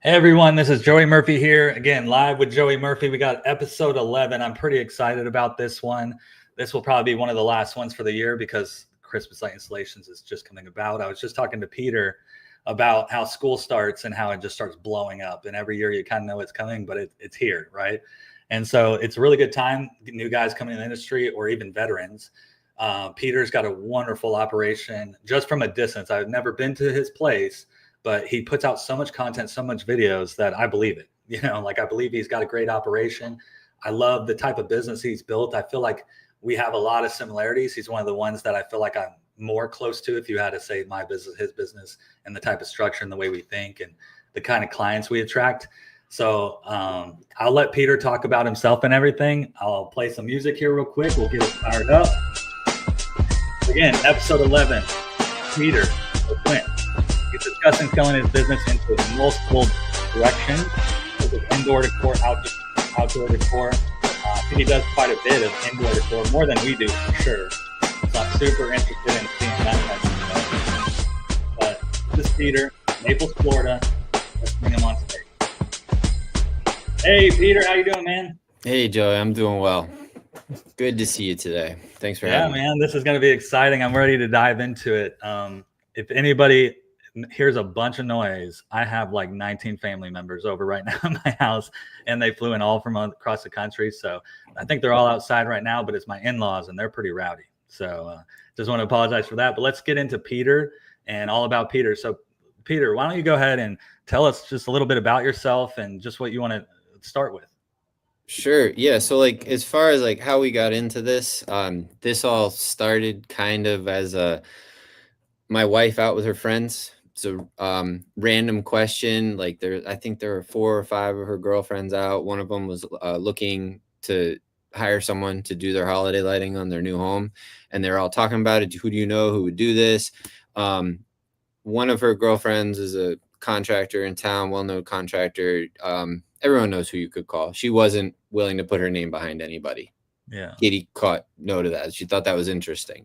Hey everyone, this is Joey Murphy here again, live with Joey Murphy. We got episode 11. I'm pretty excited about this one. This will probably be one of the last ones for the year because Christmas light installations is just coming about. I was just talking to Peter about how school starts and how it just starts blowing up. And every year you kind of know it's coming, but it's here, right? And so it's a really good time. New guys coming in the industry or even veterans. Peter's got a wonderful operation just from a distance. I've never been to his place, but he puts out so much content, so much videos that I believe it. Like I believe he's got a great operation. I love the type of business he's built. I feel like we have a lot of similarities. He's one of the ones that I feel like I'm more close to if you had to say my business, his business, and the type of structure and the way we think and the kind of clients we attract. So I'll let Peter talk about himself and everything. I'll play some music here real quick. We'll get it fired up. Again, episode 11, Peter Quinn. He's discussing selling his business into multiple directions, indoor decor, outdoor decor. I think he does quite a bit of indoor decor, more than we do for sure. So I'm super interested in seeing that type of stuff. But this is Peter, Naples, Florida. Let's bring him on stage. Hey, Peter, how you doing, man? Hey, Joey, I'm doing well. Good to see you today. Thanks for having me. Yeah, man, this is going to be exciting. I'm ready to dive into it. If anybody here's a bunch of noise, I have like 19 family members over right now in my house, and they flew in all from across the country. So I think they're all outside right now, but it's my in-laws and they're pretty rowdy. So just want to apologize for that. But let's get into Peter and all about Peter. So Peter, why don't you go ahead and tell us just a little bit about yourself and just what you want to start with? Sure. Yeah. So like, as far as like how we got into this, this all started kind of as my wife out with her friends. So random question, like I think there were 4 or 5 of her girlfriends out. One of them was looking to hire someone to do their holiday lighting on their new home. And they're all talking about it. Who do you know who would do this? One of her girlfriends is a contractor in town, well-known contractor. Everyone knows who you could call. She wasn't willing to put her name behind anybody. Yeah. Katie caught note of that. She thought that was interesting.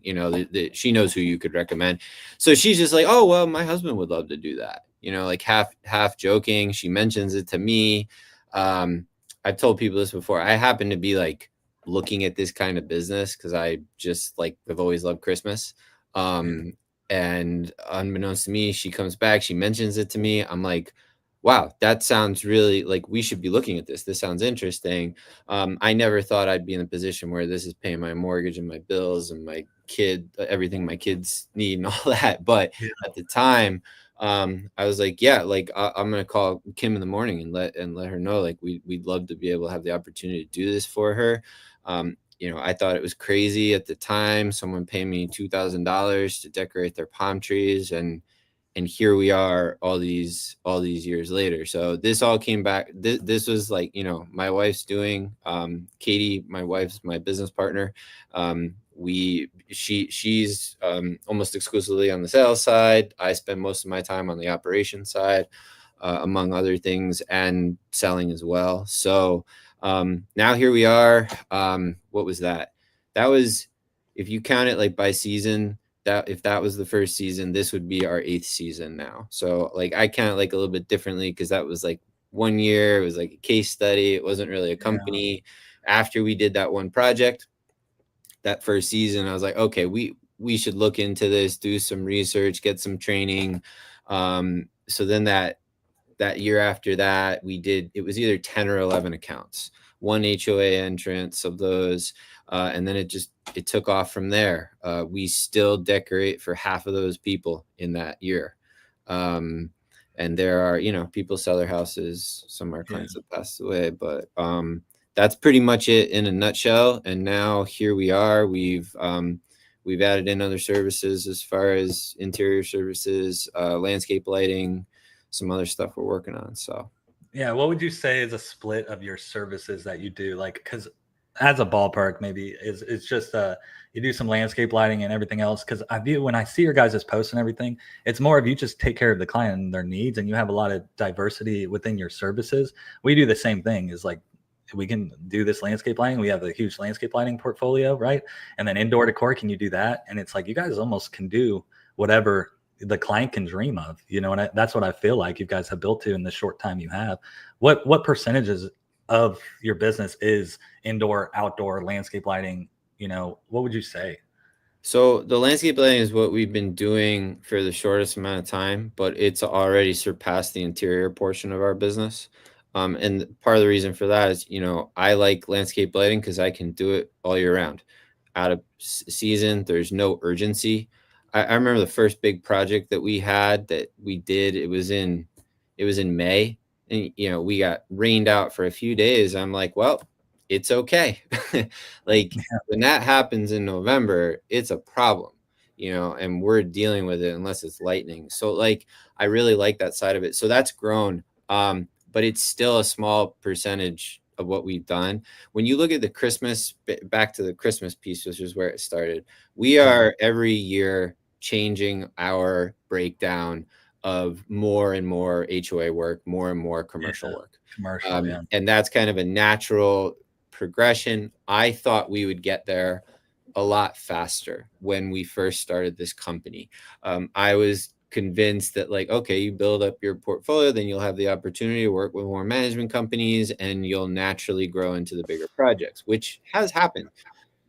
She knows who you could recommend. So she's just like, oh, well, my husband would love to do that. Like half joking. She mentions it to me. I've told people this before. I happen to be like looking at this kind of business because I just like I've always loved Christmas. And unbeknownst to me, she comes back. She mentions it to me. I'm like, wow, that sounds really like we should be looking at this. This sounds interesting. I never thought I'd be in a position where this is paying my mortgage and my bills and my kid, everything my kids need and all that. But at the time, I was like, yeah, like I'm going to call Kim in the morning and let her know, like, we'd love to be able to have the opportunity to do this for her. I thought it was crazy at the time. Someone paid me $2,000 to decorate their palm trees, and here we are all these years later. So this all came back. This was like, my wife's doing, Katie, my wife's my business partner. She's almost exclusively on the sales side. I spend most of my time on the operations side, among other things, and selling as well. So now here we are. What was that? That was, if you count it like by season, if that was the first season, this would be our 8th season now. So like I count like a little bit differently because that was like 1 year. It was like a case study. It wasn't really a company. Yeah. After we did that one project, that first season, I was like, okay, we should look into this, do some research, get some training. So then that year after that, it was either 10 or 11 accounts, 1 HOA entrance of those. And then it took off from there. We still decorate for half of those people in that year. And there are, people sell their houses. Some of our clients have passed away, but that's pretty much it in a nutshell. And now here we are. We've added in other services as far as interior services, landscape lighting, some other stuff we're working on. So yeah, what would you say is a split of your services that you do? Like, because as a ballpark, maybe it's just you do some landscape lighting and everything else. Because when I see your guys' posts and everything, it's more of you just take care of the client and their needs, and you have a lot of diversity within your services. We do the same thing. Is like we can do this landscape lighting. We have a huge landscape lighting portfolio, right? And then indoor decor, can you do that? And it's like you guys almost can do whatever the client can dream of, and that's what I feel like you guys have built to in the short time you have. What percentages of your business is indoor, outdoor, landscape lighting? What would you say? So the landscape lighting is what we've been doing for the shortest amount of time, but it's already surpassed the interior portion of our business. And part of the reason for that is, I like landscape lighting because I can do it all year round. Out of season, there's no urgency. I remember the first big project that we had that we did. It was in May, and we got rained out for a few days. I'm like, well, it's okay. Like when that happens in November, it's a problem, and we're dealing with it unless it's lightning. So like, I really like that side of it. So that's grown. But it's still a small percentage of what we've done. When you look at the Christmas, back to the Christmas piece, which is where it started, we are every year changing our breakdown of more and more HOA work, more and more commercial work. And that's kind of a natural progression. I thought we would get there a lot faster when we first started this company. I was convinced that like, okay, you build up your portfolio, then you'll have the opportunity to work with more management companies and you'll naturally grow into the bigger projects, which has happened.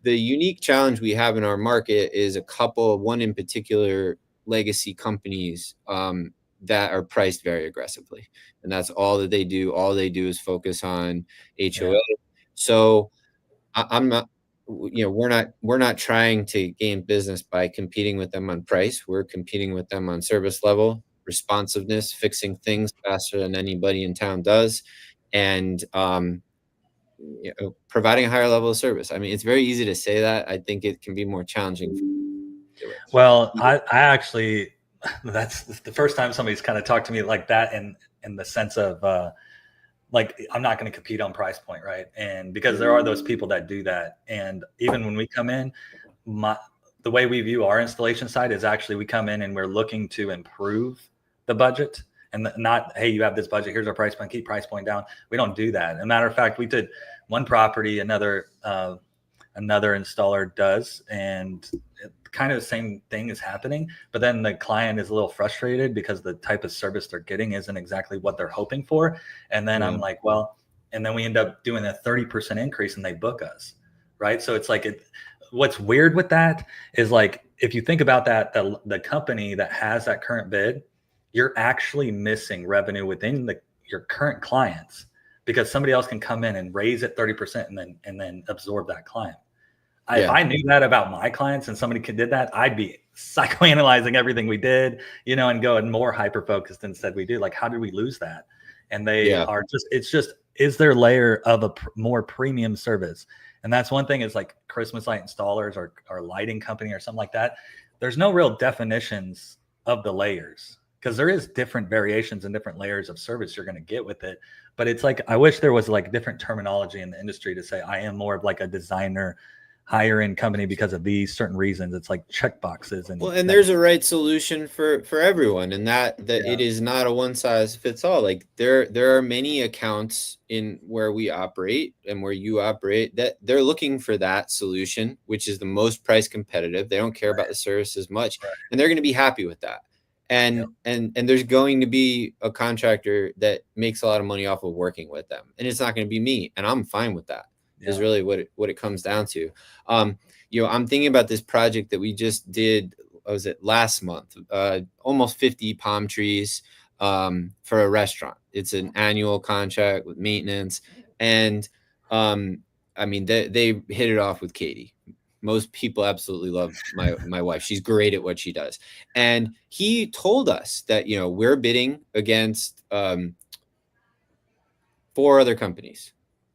The unique challenge we have in our market is one in particular, legacy companies that are priced very aggressively. And that's all that they do. All they do is focus on HOA. Yeah. So I'm not, we're not trying to gain business by competing with them on price. We're competing with them on service level, responsiveness, fixing things faster than anybody in town does, and providing a higher level of service. I mean, it's very easy to say that. I think it can be more challenging to do it. Well, I actually, that's the first time somebody's kind of talked to me like that in the sense of like, I'm not going to compete on price point, right? And because there are those people that do that. And even when we come in, the way we view our installation side is actually we come in and we're looking to improve the budget and not, hey, you have this budget, here's our price point, keep price point down. We don't do that. As a matter of fact, we did one property, another installer does, and kind of the same thing is happening, but then the client is a little frustrated because the type of service they're getting isn't exactly what they're hoping for. And then I'm like, well, and then we end up doing a 30% increase and they book us, right? So it's like, what's weird with that is like, if you think about that, the company that has that current bid, you're actually missing revenue within your current clients because somebody else can come in and raise it 30% and then absorb that client. If I knew that about my clients and somebody did that, I'd be psychoanalyzing everything we did, and going more hyper-focused instead we do. Like, how did we lose that? And they are is there layer of a more premium service? And that's one thing is like Christmas light installers or lighting company or something like that. There's no real definitions of the layers because there is different variations and different layers of service you're going to get with it. But it's like, I wish there was like different terminology in the industry to say, I am more of like a designer, higher end company because of these certain reasons. It's like check boxes. And there's a right solution for everyone, and that it is not a one size fits all. Like there are many accounts in where we operate and where you operate that they're looking for that solution, which is the most price competitive. They don't care about the service as much, and they're going to be happy with that. And there's going to be a contractor that makes a lot of money off of working with them, and it's not going to be me, and I'm fine with that. Is really what it comes down to. I'm thinking about this project that we just did. What was it, last month? Almost 50 palm trees for a restaurant. It's an annual contract with maintenance, and I mean they hit it off with Katie. Most people absolutely love my wife. She's great at what she does. And he told us that we're bidding against 4 other companies.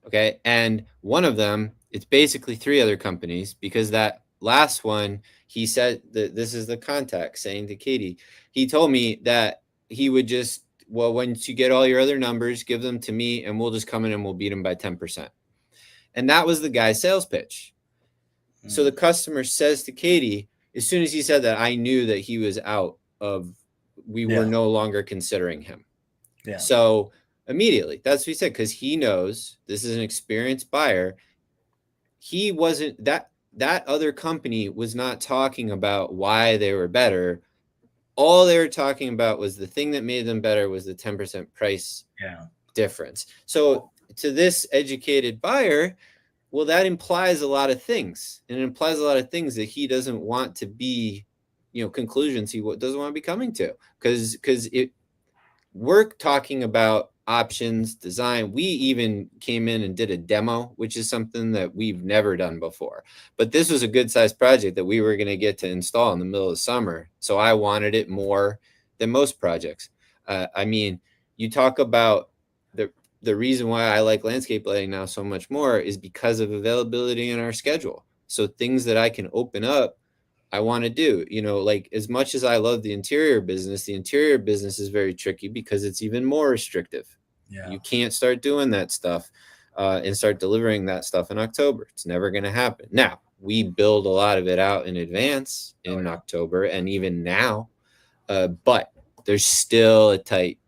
Okay. And one of them, it's basically 3 other companies, because that last one, he said that this is the contact saying to Katie, he told me that he would just, well, once you get all your other numbers, give them to me and we'll just come in and we'll beat them by 10%. And that was the guy's sales pitch. So the customer says to Katie, as soon as he said that, I knew that he was out of, we were no longer considering him. Yeah. So immediately, that's what he said, because he knows this is an experienced buyer. He wasn't that other company was not talking about why they were better. all they were talking about was the thing that made them better was the 10% price difference. So to this educated buyer, well, that implies a lot of things. And it implies a lot of things that he doesn't want to be, conclusions he doesn't want to be coming to. Because we're talking about options, design. We even came in and did a demo, which is something that we've never done before. But this was a good sized project that we were going to get to install in the middle of the summer. So I wanted it more than most projects. I mean, you talk about the reason why I like landscape lighting now so much more is because of availability in our schedule. So things that I can open up, I want to do, like as much as I love the interior business is very tricky because it's even more restrictive. You can't start doing that stuff and start delivering that stuff in October. It's never going to happen. Now, we build a lot of it out in advance in October and even now, but there's still a tight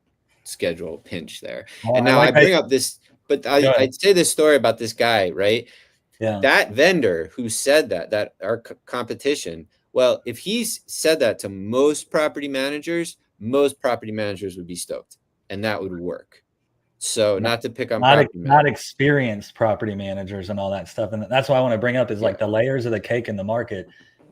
schedule pinch there. Well, and now I bring up this, but I'd say this story about this guy, right? Yeah. That vendor who said that our competition, well, if he's said that to most property managers would be stoked and that would work. So not to pick on not experienced property managers and all that stuff. And that's why I want to bring up is like the layers of the cake in the market.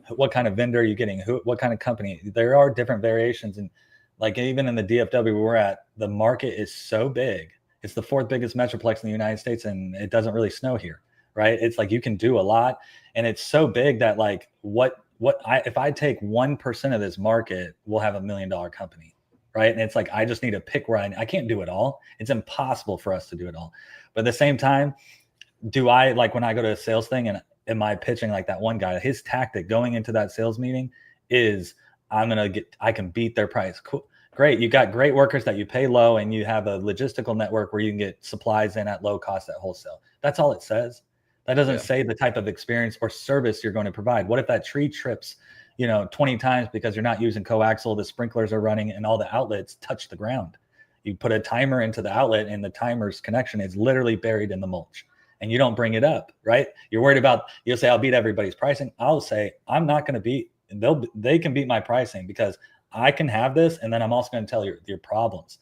What kind of vendor are you getting? What kind of company? There are different variations. And like even in the DFW we're at, the market is so big. It's the fourth biggest metroplex in the United States, and it doesn't really snow here, right? It's like you can do a lot, and it's so big that like if I take 1% of this market, we'll have $1 million company, right? And it's like I just need to pick where I can't do it all. It's impossible for us to do it all. But at the same time, do I like when I go to a sales thing and am I pitching like that one guy? His tactic going into that sales meeting is I can beat their price. Cool. Great. You got great workers that you pay low and you have a logistical network where you can get supplies in at low cost at wholesale. That's all it says. That doesn't say the type of experience or service you're going to provide. What if that tree trips, 20 times because you're not using coaxial, the sprinklers are running and all the outlets touch the ground? You put a timer into the outlet and the timer's connection is literally buried in the mulch and you don't bring it up, right? You're worried about, you'll say, I'll beat everybody's pricing. I'll say, I'm not going to beat, they can beat my pricing because I can have this. And then I'm also going to tell your problems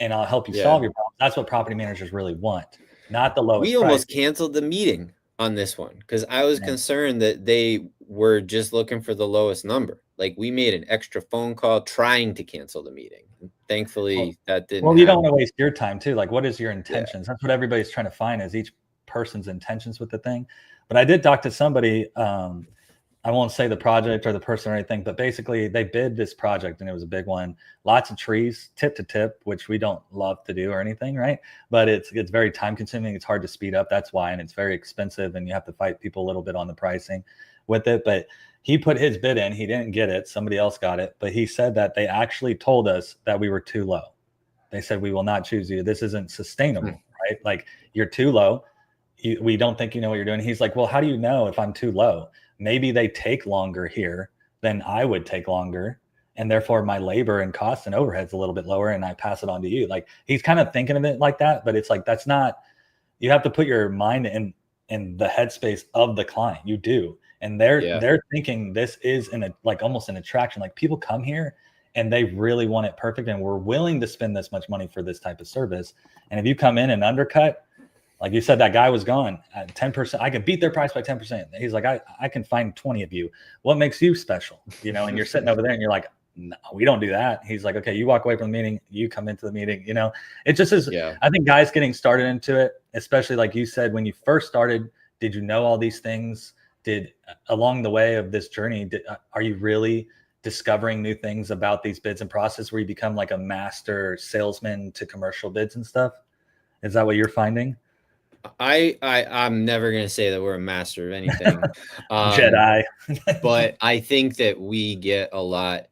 and I'll help you solve your problems. That's what property managers really want, not the lowest price. We almost canceled the meeting on this one because I was concerned that they were just looking for the lowest number. Like we made an extra phone call trying to cancel the meeting. Thankfully, that didn't happen. You don't want to waste your time too. Like, what is your intentions? That's what everybody's trying to find is each person's intentions with the thing. But I did talk to somebody, I won't say the project or the person or anything, but basically they bid this project and it was a big one. Lots of trees, tip to tip, which we don't love to do or anything, right? But it's very time consuming. It's hard to speed up. That's why, and it's very expensive and you have to fight people a little bit on the pricing with it. But he put his bid in, he didn't get it. Somebody else got it, but he said that they actually told us that we were too low. They said, we will not choose you. This isn't sustainable, right? Like you're too low. We don't think you know what you're doing. He's like, well, how do you know if I'm too low? Maybe they take longer here than I would take longer. And therefore my labor and costs and overhead's a little bit lower and I pass it on to you. Like he's kind of thinking of it like that, but it's like, that's not, you have to put your mind in the headspace of the client. You do. And they're thinking this is almost an attraction. Like people come here and they really want it perfect. And we're willing to spend this much money for this type of service. And if you come in and undercut, like you said, that guy was gone at 10%. I can beat their price by 10%. He's like, I can find 20 of you. What makes you special? And you're sitting over there and you're like, no, we don't do that. He's like, okay, you walk away from the meeting, you come into the meeting, it just is. I think guys getting started into it, especially like you said, when you first started, did you know all these things? Along the way of this journey, are you really discovering new things about these bids and process where you become like a master salesman to commercial bids and stuff? Is that what you're finding? I'm never going to say that we're a master of anything. Jedi. But I think that we get a lot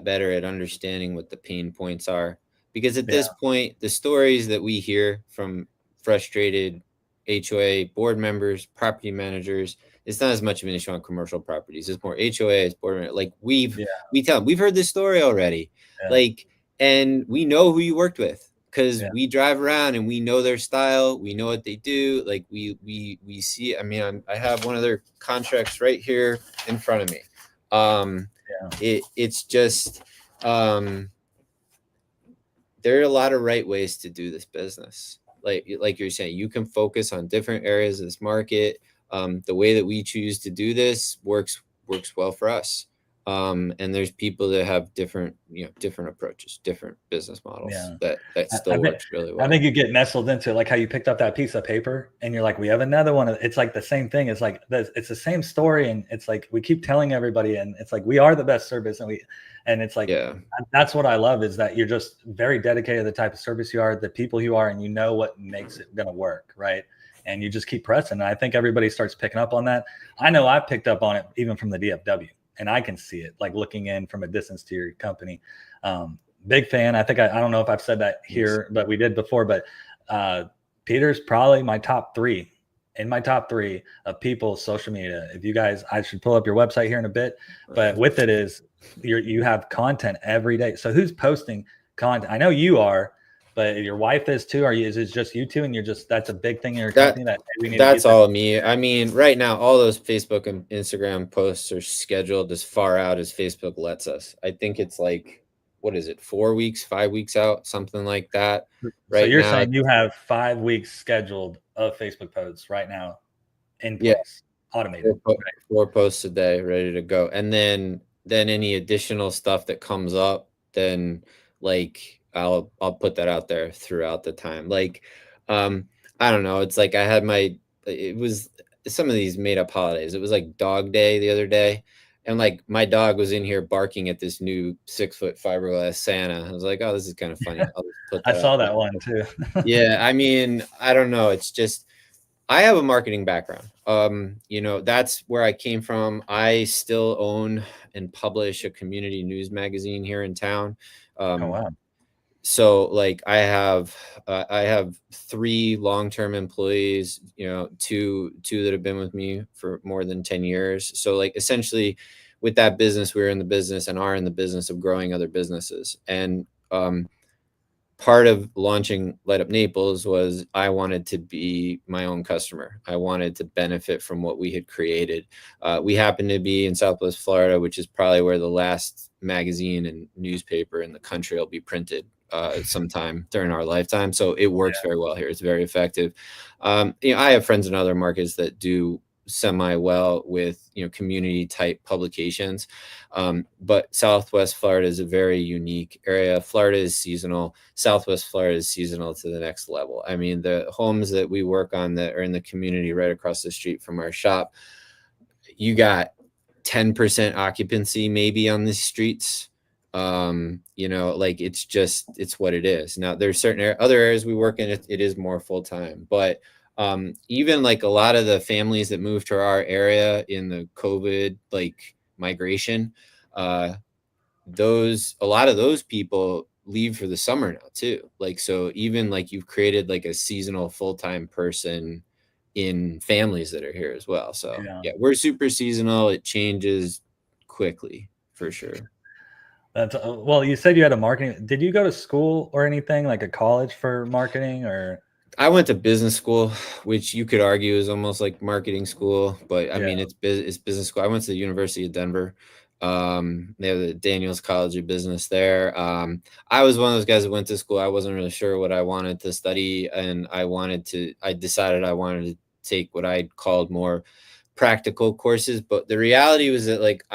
better at understanding what the pain points are, because at this point, the stories that we hear from frustrated HOA board members, property managers, it's not as much of an issue on commercial properties. It's more HOA, it's board, like we tell them, we've heard this story already. And we know who you worked with. Because we drive around and we know their style, we know what they do. Like we see. I mean, I have one of their contracts right here in front of me. it's just there are a lot of right ways to do this business. Like you're saying, you can focus on different areas of this market. The way that we choose to do this works well for us. And there's people that have different approaches, different business models that still works really well. I think you get nestled into it, like how you picked up that piece of paper and you're like, we have another one. It's like the same thing. It's like, it's the same story. And it's like, we keep telling everybody, and it's like, we are the best service. And it's like, that's what I love, is that you're just very dedicated to the type of service you are, the people you are, and you know what makes it going to work. Right. And you just keep pressing. And I think everybody starts picking up on that. I know I picked up on it even from the DFW. And I can see it, like looking in from a distance to your company. Big fan. I think I don't know if I've said that here, but we did before. But Peter's probably my top three of people's social media. If you guys, I should pull up your website here in a bit. But with it is you have content every day. So who's posting content? I know you are, but your wife is too. Is it just you two, and that's a big thing in your company that's all of me. I mean, right now, all those Facebook and Instagram posts are scheduled as far out as Facebook lets us. I think it's like, what is it, 4 weeks, 5 weeks out, something like that. Right. So you're saying you have 5 weeks scheduled of Facebook posts right now in place, automated. 4 posts a day, ready to go. And then any additional stuff that comes up, then like I'll put that out there throughout the time. Like, I don't know. It's like it was some of these made up holidays. It was like Dog Day the other day. And like my dog was in here barking at this new 6-foot fiberglass Santa. I was like, oh, this is kind of funny. I'll just put that I saw that one too. Yeah. I mean, I don't know. It's just, I have a marketing background. That's where I came from. I still own and publish a community news magazine here in town. Oh, wow. So like I have 3 long-term employees, 2 that have been with me for more than 10 years. So like essentially with that business, we're in the business and are in the business of growing other businesses. And part of launching Light Up Naples was I wanted to be my own customer. I wanted to benefit from what we had created. We happen to be in Southwest Florida, which is probably where the last magazine and newspaper in the country will be printed sometime during our lifetime. So it works very well here. It's very effective. I have friends in other markets that do semi well with community type publications, but Southwest Florida is a very unique area. Florida is seasonal. Southwest Florida is seasonal to the next level. I mean, the homes that we work on that are in the community right across the street from our shop, you got 10% occupancy maybe on the streets. Like it's what it is. Now there's certain other areas we work in, it is more full-time, but even like a lot of the families that moved to our area in the COVID like migration, a lot of those people leave for the summer now too. Like, so even like you've created like a seasonal full-time person in families that are here as well. So yeah, we're super seasonal. It changes quickly for sure. Well, you said you had a marketing. Did you go to school or anything, like a college for marketing? Or I went to business school, which you could argue is almost like marketing school, but I mean, it's business school. I went to the University of Denver. They have the Daniels College of Business there. I was one of those guys that went to school. I wasn't really sure what I wanted to study, and I decided I wanted to take what I called more practical courses. But the reality was that like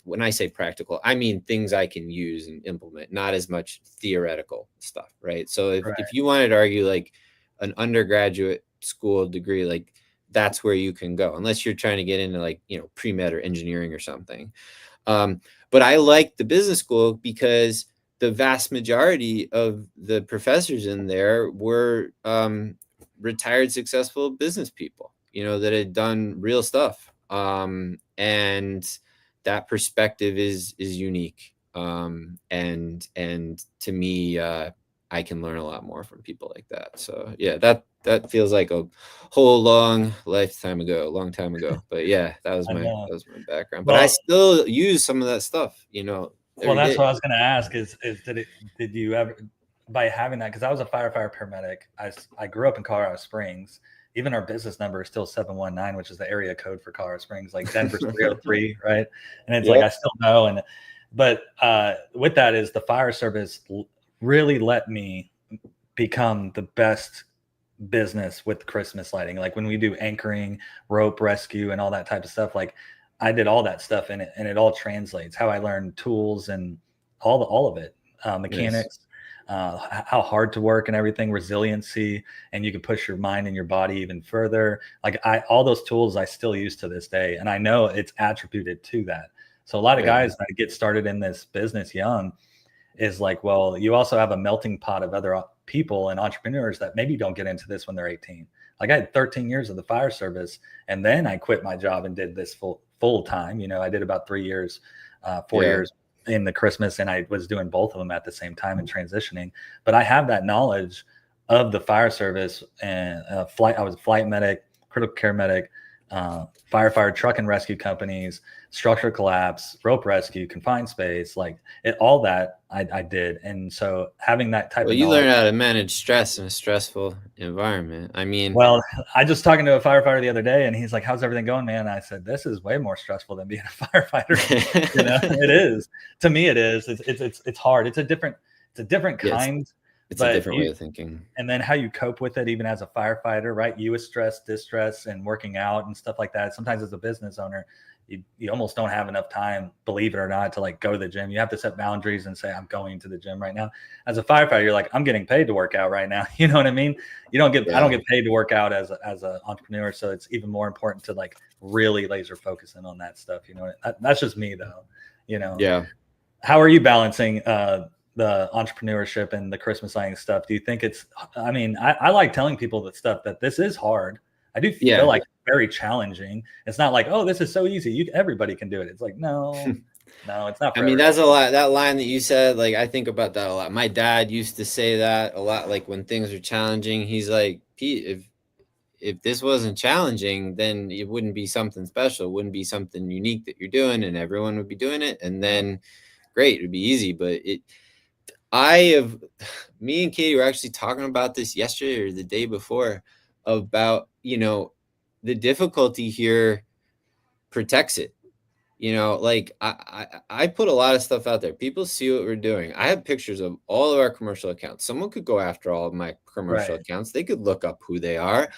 when I say practical, I mean things I can use and implement, not as much theoretical stuff, right? So if you wanted to argue like an undergraduate school degree, like that's where you can go, unless you're trying to get into like, pre-med or engineering or something. But I liked the business school because the vast majority of the professors in there were retired, successful business people, that had done real stuff. And that perspective is unique. And to me, I can learn a lot more from people like that. So yeah, that feels like a whole long time ago. But yeah, that was my background. But I still use some of that stuff, Well, that's what I was going to ask is did you ever, by having that, because I was a firefighter paramedic, I grew up in Colorado Springs, even our business number is still 719, which is the area code for Colorado Springs, like Denver's 303, right? And it's like, I still know. But with that is the fire service really let me become the best business with Christmas lighting. Like when we do anchoring, rope rescue, and all that type of stuff, like I did all that stuff in it, and it all translates. How I learned tools and all of it, mechanics, how hard to work and everything, resiliency, and you can push your mind and your body even further. Like all those tools I still use to this day, and I know it's attributed to that. So a lot of guys that get started in this business young is like, well, you also have a melting pot of other people and entrepreneurs that maybe don't get into this when they're 18. Like I had 13 years of the fire service, and then I quit my job and did this full time. I did about 3 years, 4 years in the Christmas, and I was doing both of them at the same time and transitioning. But I have that knowledge of the fire service and flight. I was a flight medic, critical care medic, firefighter, truck and rescue companies, structure collapse, rope rescue, confined space, like all that I did. And so having that type of you knowledge, learn how to manage stress in a stressful environment. I mean, well, I just talking to a firefighter the other day, and he's like, "How's everything going, man?" And I said, "This is way more stressful than being a firefighter." It is. To me, it is. It's hard. It's a different kind. It's a different way of thinking. And then how you cope with it, even as a firefighter, right? You with stress, distress, and working out and stuff like that. Sometimes as a business owner, you almost don't have enough time, believe it or not, to like go to the gym. You have to set boundaries and say, I'm going to the gym right now. As a firefighter, you're like, I'm getting paid to work out right now. You know what I mean? I don't get paid to work out as an entrepreneur. So it's even more important to like really laser focusing on that stuff. That's just me though, Yeah. How are you balancing the entrepreneurship and the Christmas lighting stuff? Do you think I like telling people that this is hard. I do feel like it's very challenging. It's not like, oh, this is so easy. Everybody can do it. It's like, no, it's not. I mean, that's a lot. That line that you said, like, I think about that a lot. My dad used to say that a lot. Like when things are challenging, he's like, Pete, if this wasn't challenging, then it wouldn't be something special. It wouldn't be something unique that you're doing, and everyone would be doing it. And then, great, it'd be easy. But me and Katie were actually talking about this yesterday or the day before about, the difficulty here protects it. Like I put a lot of stuff out there. People see what we're doing. I have pictures of all of our commercial accounts. Someone could go after all of my commercial accounts. They could look up who they are,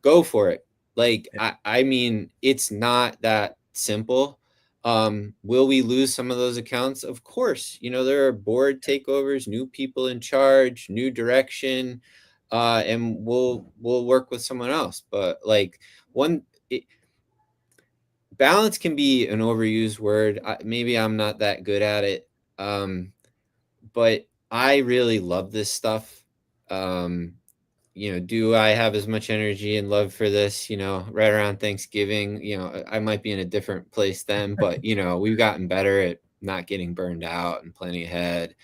go for it. Like, I mean, it's not that simple. Will we lose some of those accounts? Of course. There are board takeovers, new people in charge, new direction, and we'll work with someone else. But like balance can be an overused word. Maybe I'm not that good at it. But I really love this stuff. Do I have as much energy and love for this, right around Thanksgiving? I might be in a different place then, but we've gotten better at not getting burned out and planning ahead,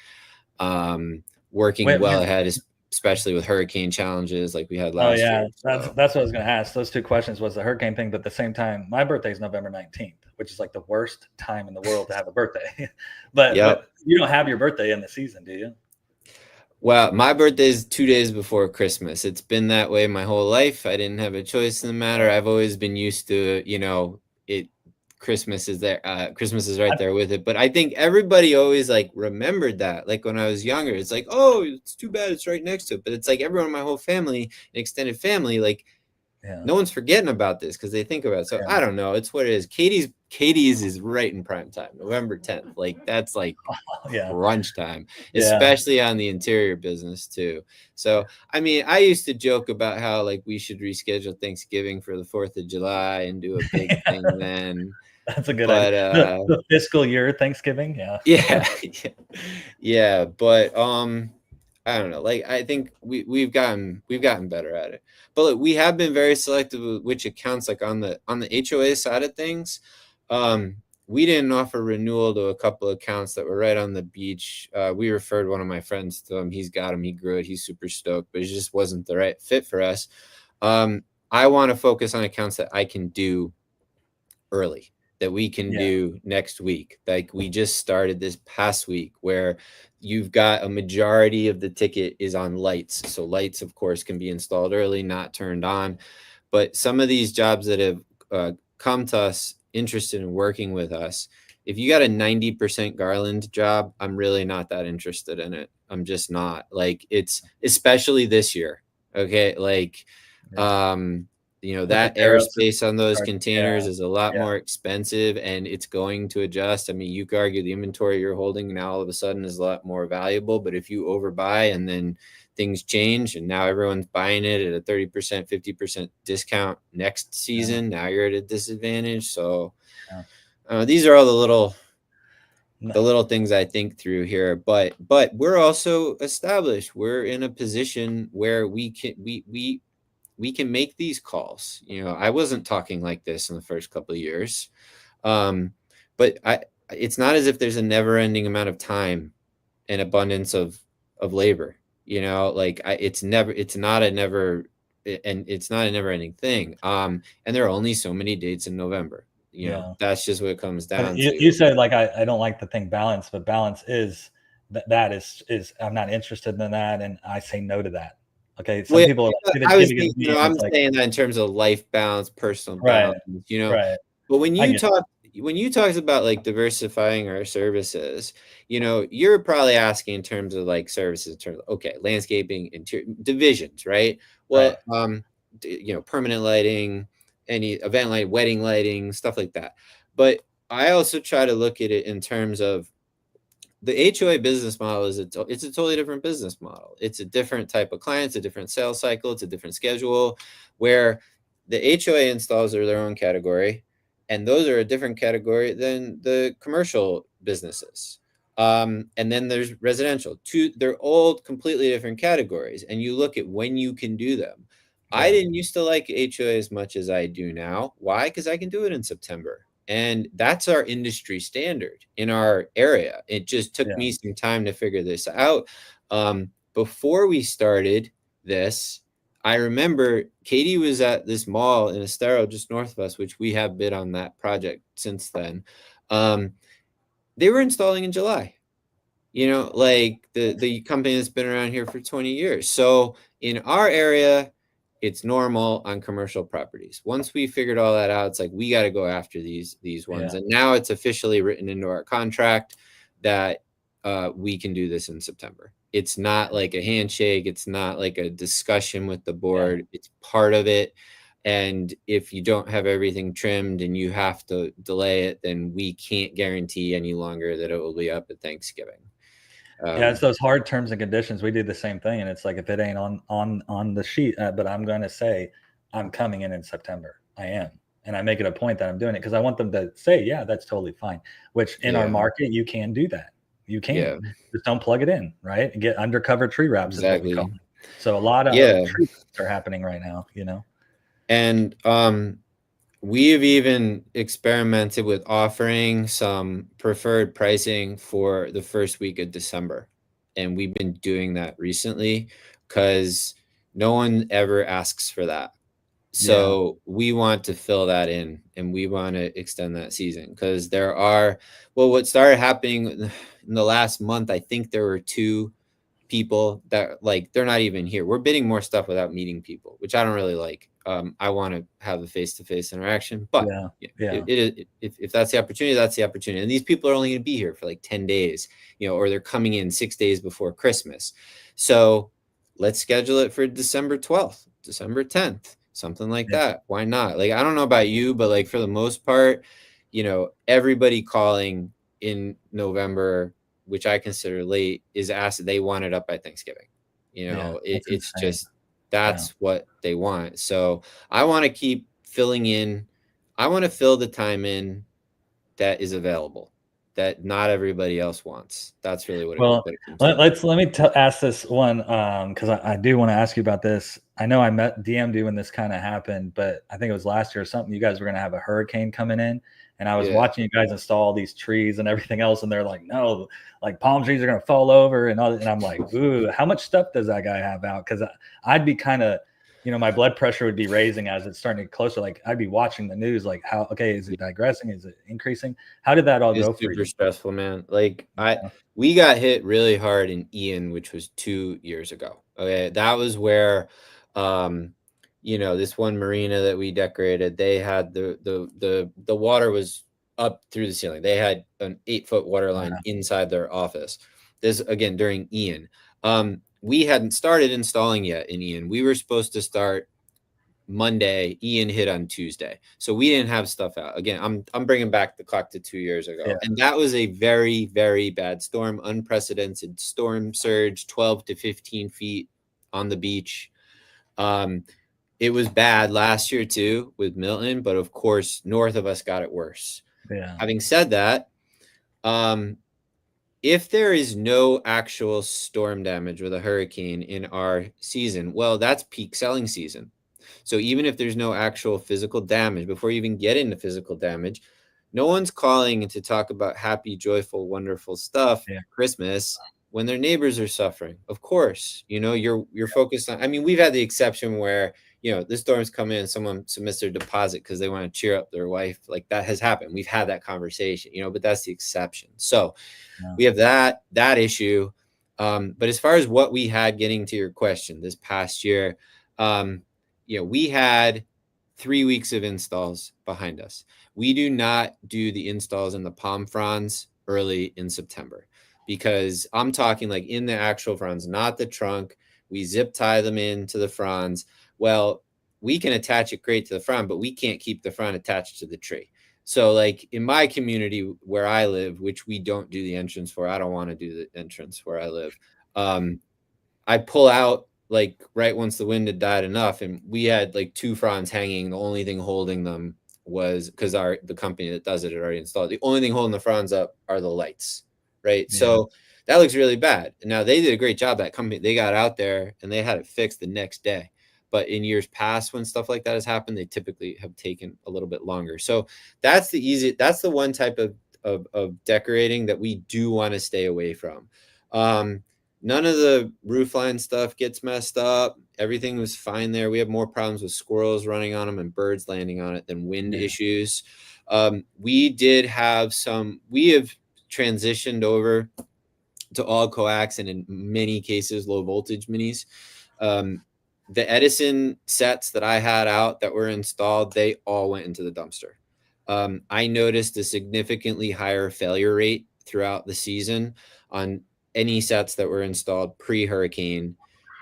working well ahead, especially with hurricane challenges like we had last year. That's what I was going to ask. Those two questions was the hurricane thing, but at the same time, my birthday is November 19th, which is like the worst time in the world to have a birthday. but you don't have your birthday in the season, do you? Well, my birthday is 2 days before Christmas. It's been that way my whole life. I didn't have a choice in the matter. I've always been used to, Christmas is there. Christmas is right there with it. But I think everybody always like remembered that. Like when I was younger, it's like, oh, it's too bad it's right next to it. But it's like everyone in my whole family, extended family, like no one's forgetting about this because they think about it. So I don't know. It's what it is. Katie's is right in prime time, November 10th. Like that's like crunch time, especially on the interior business too. So, I mean, I used to joke about how like we should reschedule Thanksgiving for the 4th of July and do a big thing then. That's a good idea. The fiscal year Thanksgiving. Yeah. But, I don't know. Like, I think we've gotten better at it, but look, we have been very selective with which accounts, like on the HOA side of things. We didn't offer renewal to a couple of accounts that were right on the beach. We referred one of my friends to him. He's got him. He grew it. He's super stoked, but it just wasn't the right fit for us. I want to focus on accounts that I can do early, that we can do next week. Like we just started this past week where you've got a majority of the ticket is on lights. So lights, of course, can be installed early, not turned on. But some of these jobs that have come to us interested in working with us, if you got a 90% garland job, I'm really not that interested in it. I'm just not. Like, it's especially this year. Okay. Like, With the that tariffs, airspace on those yeah, containers is a lot yeah, more expensive, and it's going to adjust. I mean, you could argue the inventory you're holding now all of a sudden is a lot more valuable, but if you overbuy and then things change and now everyone's buying it at a 30%, 50% discount next season, now you're at a disadvantage. So these are all the little things I think through here, but we're also established. We're in a position where we can make these calls. I wasn't talking like this in the first couple of years, but it's not as if there's a never-ending amount of time and abundance of labor. Like it's not a never-ending thing. And there are only so many dates in November. That's just what it comes down to. You said, like, I don't like the thing balance, but balance is that is I'm not interested in that, and I say no to that. Okay, some people are like, I was thinking, I'm saying that in terms of life balance, personal balance, right. But when you talk about like diversifying our services, you're probably asking in terms of like services, in terms of, okay, landscaping, interior divisions, right? Well, permanent lighting, any event lighting, wedding lighting, stuff like that. But I also try to look at it in terms of the HOA business model it's a totally different business model. It's a different type of client, it's a different sales cycle, it's a different schedule, where the HOA installs are their own category, and those are a different category than the commercial businesses. And then there's residential. They're all completely different categories, and you look at when you can do them. I didn't used to like HOA as much as I do now. Why? Because I can do it in September. And that's our industry standard in our area. It just took me some time to figure this out. Before we started this, I remember Katie was at this mall in Estero, just north of us, which we have bid on that project since then. They were installing in July. Like the company that's been around here for 20 years. So in our area, it's normal on commercial properties. Once we figured all that out, it's like, we got to go after these ones. And now it's officially written into our contract that we can do this in September. It's not like a handshake. It's not like a discussion with the board. It's part of it. And if you don't have everything trimmed and you have to delay it, then we can't guarantee any longer that it will be up at Thanksgiving. It's those hard terms and conditions. We do the same thing, and it's like, if it ain't on the sheet, but I'm going to say I'm coming in September. I am, and I make it a point that I'm doing it because I want them to say, yeah, that's totally fine. Which in our market, you can do that. You can just don't plug it in, right? And get undercover tree wraps. Exactly. Is what we call it. So a lot of tree wraps are happening right now. And we have even experimented with offering some preferred pricing for the first week of December. And we've been doing that recently because no one ever asks for that. So we want to fill that in, and we want to extend that season because what started happening in the last month, I think there were 2 people that, like, they're not even here. We're bidding more stuff without meeting people, which I don't really like. I want to have the face-to-face interaction, but if that's the opportunity, that's the opportunity. And these people are only going to be here for like 10 days, or they're coming in 6 days before Christmas. So let's schedule it for December 12th, December 10th, something like that. Why not? Like, I don't know about you, but like for the most part, everybody calling in November, which I consider late, is asked, they want it up by Thanksgiving. It's just, that's what they want. So I want to keep filling in. I want to fill the time in that is available, that not everybody else wants. That's really what it comes to. Let me ask this one, because I do want to ask you about this. I know I DM'd you when this kind of happened, but I think it was last year or something. You guys were going to have a hurricane coming in, and I was watching you guys install these trees and everything else, and they're like, no, like palm trees are going to fall over and all. And I'm like, ooh, how much stuff does that guy have out? Because I'd be kind of, my blood pressure would be raising as it's starting to get closer. Like, I'd be watching the news, like, is it digressing? Is it increasing? How did that all go for you? Super stressful, man. Like, we got hit really hard in Ian, which was 2 years ago. Okay. That was where, this one marina that we decorated, they had the water was up through the ceiling. They had an 8-foot water line inside their office. This again during Ian. We hadn't started installing yet in Ian. We were supposed to start Monday. Ian hit on Tuesday, so we didn't have stuff out. Again, I'm bringing back the clock to 2 years ago, and that was a very, very bad storm, unprecedented storm surge, 12 to 15 feet on the beach. It was bad last year too with Milton, but of course, north of us got it worse. Yeah. Having said that, if there is no actual storm damage with a hurricane in our season, well, that's peak selling season. So even if there's no actual physical damage, before you even get into physical damage, no one's calling to talk about happy, joyful, wonderful stuff, Christmas, when their neighbors are suffering. Of course, you're focused on. I mean, we've had the exception where the storms come in and someone submits their deposit because they want to cheer up their wife. Like that has happened. We've had that conversation, but that's the exception. So we have that issue. But as far as what we had, getting to your question, this past year, we had 3 weeks of installs behind us. We do not do the installs in the palm fronds early in September, because I'm talking like in the actual fronds, not the trunk. We zip tie them into the fronds. Well, we can attach it great to the frond, but we can't keep the frond attached to the tree. So like in my community where I live, which we don't do the entrance for, I don't want to do the entrance where I live. I pull out like right once the wind had died enough, and we had like 2 fronds hanging. The only thing holding them was because the company that does it had already installed. The only thing holding the fronds up are the lights, right? Yeah. So that looks really bad. Now they did a great job. That company, they got out there and they had it fixed the next day. But in years past, when stuff like that has happened, they typically have taken a little bit longer. So that's the one type of decorating that we do want to stay away from. None of the roofline stuff gets messed up. Everything was fine there. We have more problems with squirrels running on them and birds landing on it than wind issues. We have transitioned over to all coax and in many cases low voltage minis. The Edison sets that I had out that were installed, they all went into the dumpster. I noticed a significantly higher failure rate throughout the season on any sets that were installed pre-hurricane.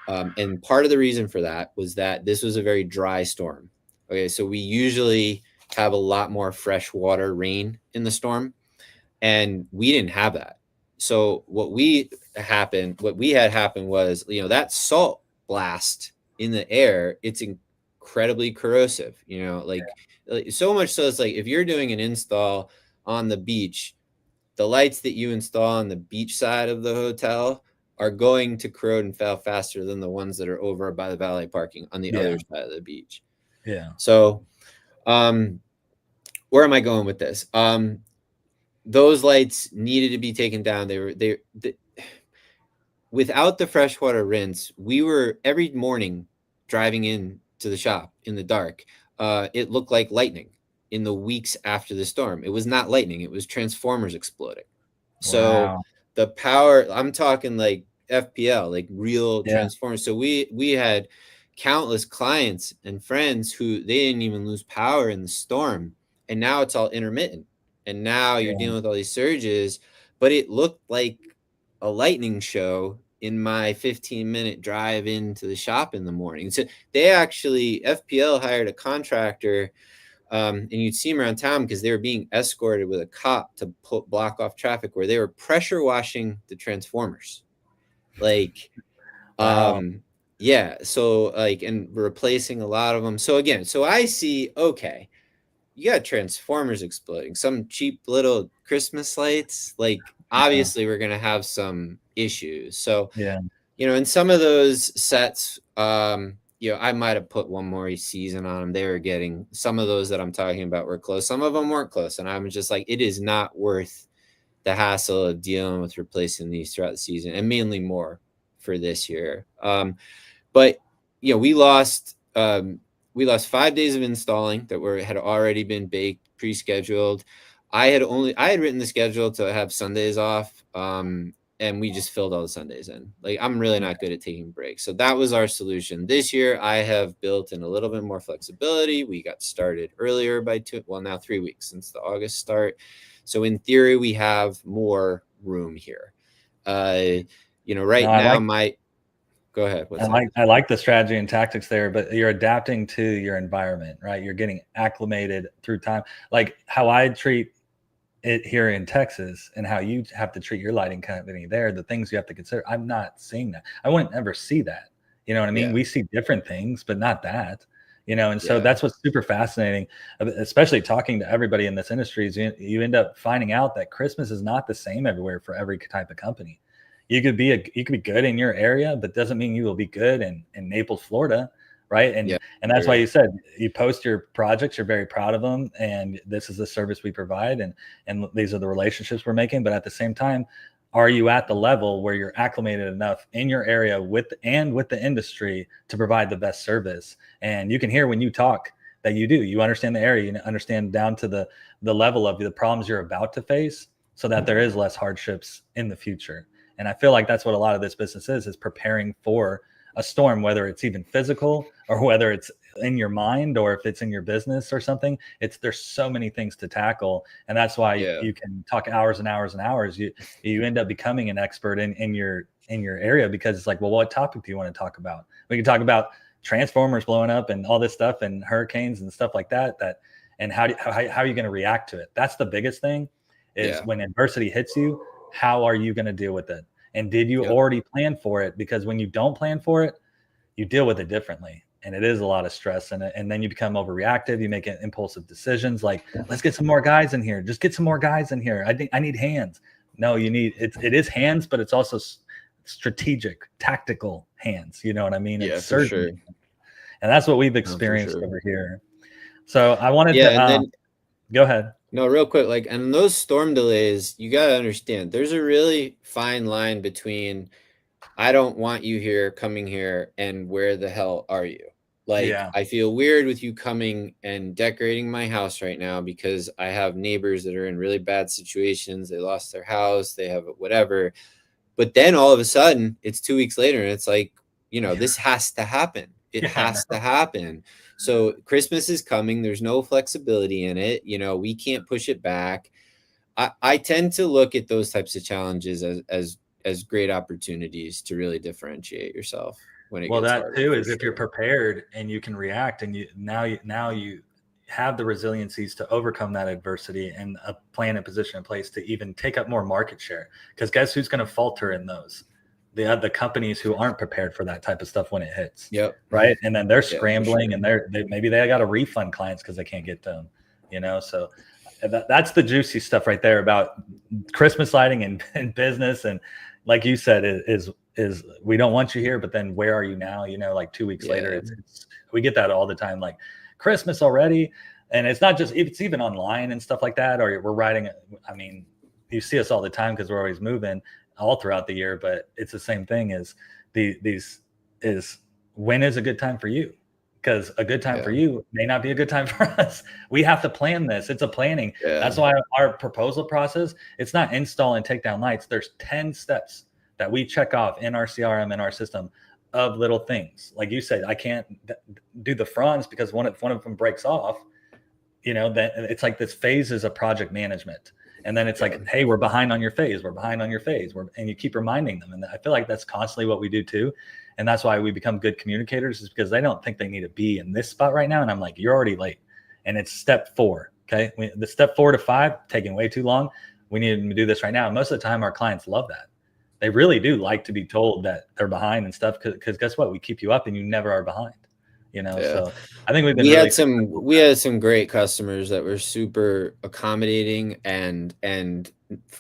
And part of the reason for that was that this was a very dry storm. Okay, so we usually have a lot more freshwater rain in the storm, and we didn't have that. So what had happened was, that salt blast in the air, it's incredibly corrosive, like so much so it's like if you're doing an install on the beach, the lights that you install on the beach side of the hotel are going to corrode and fail faster than the ones that are over by the valet parking on the other side of the beach. Yeah. So, where am I going with this? Those lights needed to be taken down. Without the freshwater rinse, we were every morning driving in to the shop in the dark. It looked like lightning. In the weeks after the storm, it was not lightning, it was transformers exploding. So the power, I'm talking like FPL, like real transformers. So we had countless clients and friends who they didn't even lose power in the storm, and now it's all intermittent, and now you're dealing with all these surges, but it looked like a lightning show in my 15-minute drive into the shop in the morning. So FPL hired a contractor. And you'd see them around town because they were being escorted with a cop to block off traffic, where they were pressure washing the transformers. Like, so like, and replacing a lot of them. So again, I see, okay, you got transformers exploding, some cheap little Christmas lights. Like, obviously we're going to have some issues. So, in some of those sets, I might have put one more season on them. They were getting, some of those that I'm talking about were close. Some of them weren't close. And I'm just like, it is not worth the hassle of dealing with replacing these throughout the season, and mainly more for this year. But we lost 5 days of installing that had already been baked, pre-scheduled. I had written the schedule to have Sundays off. and we just filled all the Sundays in. Like, I'm really not good at taking breaks. So that was our solution. This year, I have built in a little bit more flexibility. We got started earlier by now 3 weeks since the August start. So in theory, we have more room here. Right now, go ahead. I like the strategy and tactics there, but you're adapting to your environment, right? You're getting acclimated through time. Like how I treat it here in Texas and how you have to treat your lighting company there, the things you have to consider. I'm not seeing that. I wouldn't ever see that. You know what I mean? Yeah. We see different things, but not that. And so Yeah. that's what's super fascinating, especially talking to everybody in this industry. Is you end up finding out that Christmas is not the same everywhere for every type of company. You could be good in your area, but doesn't mean you will be good in Naples, Florida, right? And that's why you said you post your projects, you're very proud of them, and this is the service we provide, and these are the relationships we're making. But at the same time, are you at the level where you're acclimated enough in your area with the industry to provide the best service? And you can hear when you talk that you understand the area, you understand down to the level of the problems you're about to face, so that there is less hardships in the future. And I feel like that's what a lot of this business is preparing for a storm, whether it's even physical or whether it's in your mind or if it's in your business or something. There's so many things to tackle. And that's why you can talk hours and hours and hours. You end up becoming an expert in your area, because it's like, well, what topic do you want to talk about? We can talk about transformers blowing up and all this stuff and hurricanes and stuff like that. And how are you going to react to it? That's the biggest thing is when adversity hits you, how are you going to deal with it? And did you already plan for it? Because when you don't plan for it, you deal with it differently. And it is a lot of stress. And then you become overreactive. You make impulsive decisions like, let's get some more guys in here. Just get some more guys in here. I need hands. No, it is hands, but it's also strategic, tactical hands. You know what I mean? Yeah, it's for sure. And that's what we've experienced over here. So I wanted to go ahead. No, real quick, like, and those storm delays, you got to understand, there's a really fine line between, I don't want you here, coming here, and where the hell are you? Like, I feel weird with you coming and decorating my house right now because I have neighbors that are in really bad situations. They lost their house, they have whatever. But then all of a sudden, it's 2 weeks later, and it's like, this has to happen. It has to happen. So Christmas is coming. There's no flexibility in it. We can't push it back. I tend to look at those types of challenges as great opportunities to really differentiate yourself when it gets harder. That too is if you're prepared and you can react, and you have the resiliencies to overcome that adversity and a plan and position in place to even take up more market share. Because guess who's going to falter in those? The companies who aren't prepared for that type of stuff when it hits. Yep. Right. And then they're scrambling, and maybe they got to refund clients because they can't get them, so that's the juicy stuff right there about Christmas lighting and business. And like you said, is we don't want you here, but then where are you now? Like 2 weeks later, we get that all the time, like Christmas already. And it's not just, it's even online and stuff like that, or we're writing. I mean, you see us all the time because we're always moving all throughout the year, but it's the same thing as when is a good time for you? Because a good time for you may not be a good time for us. We have to plan this. It's a planning. That's why our proposal process, it's not install and take down lights. There's 10 steps that we check off in our CRM, in our system, of little things. Like you said, I can't do the fronts because one of them breaks off. That it's like this phases of project management. And then it's like, hey, we're behind on your phase. We're behind on your phase. And you keep reminding them. And I feel like that's constantly what we do too. And that's why we become good communicators, is because they don't think they need to be in this spot right now. And I'm like, you're already late. And it's step 4. Okay. The step 4 to 5, taking way too long. We need to do this right now. And most of the time our clients love that. They really do like to be told that they're behind and stuff. Cause guess what? We keep you up and you never are behind. So I think we had some great customers that were super accommodating and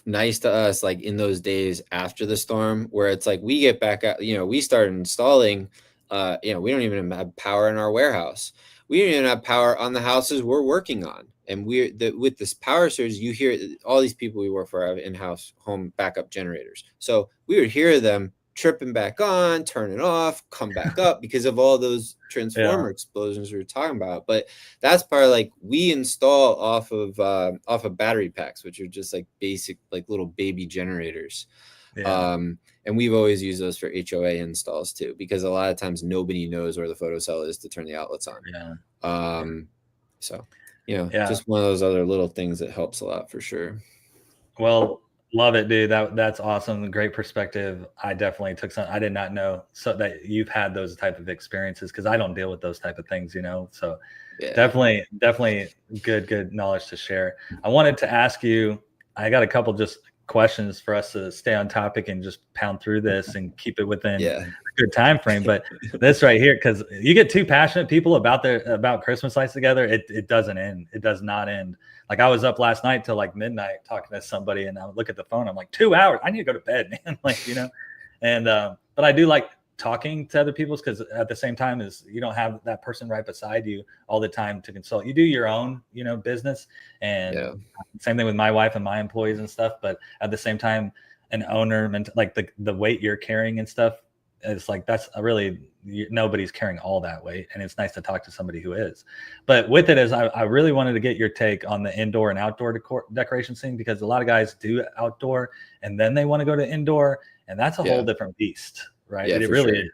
nice to us, like in those days after the storm, where it's like we get back out, we started installing, we don't even have power in our warehouse. We don't even have power on the houses we're working on. And with this power surge, you hear all these people we work for have in-house home backup generators. So we would hear them tripping back on, turning off, come back up because of all those transformer explosions we were talking about. But that's part of, like, we install off of battery packs, which are just like basic, like little baby generators. Yeah. And we've always used those for HOA installs too, because a lot of times nobody knows where the photo cell is to turn the outlets on. Yeah. So, you know, Yeah. just one of those other little things that helps a lot for sure. Well, love it, dude. That's awesome. Great perspective. I definitely took some. I did not know so that you've had those type of experiences because I don't deal with those type of things, So Yeah. definitely good knowledge to share. I wanted to ask you. I got a couple just questions for us to stay on topic and just pound through this and keep it within Yeah. a good time frame. But this right here, because you get two passionate people about Christmas lights together, it doesn't end. It does not end. Like I was up last night till like midnight talking to somebody, and I would look at the phone. I'm like, 2 hours. I need to go to bed, man. And but I do like talking to other people because at the same time is you don't have that person right beside you all the time to consult. You do your own, business, and same thing with my wife and my employees and stuff. But at the same time, an owner, like the weight you're carrying and stuff, it's like that's a really nobody's carrying all that weight, and it's nice to talk to somebody who is. But with it is I really wanted to get your take on the indoor and outdoor decoration scene, because a lot of guys do outdoor and then they want to go to indoor, and that's a whole different beast, right? Yeah, It for really sure. is.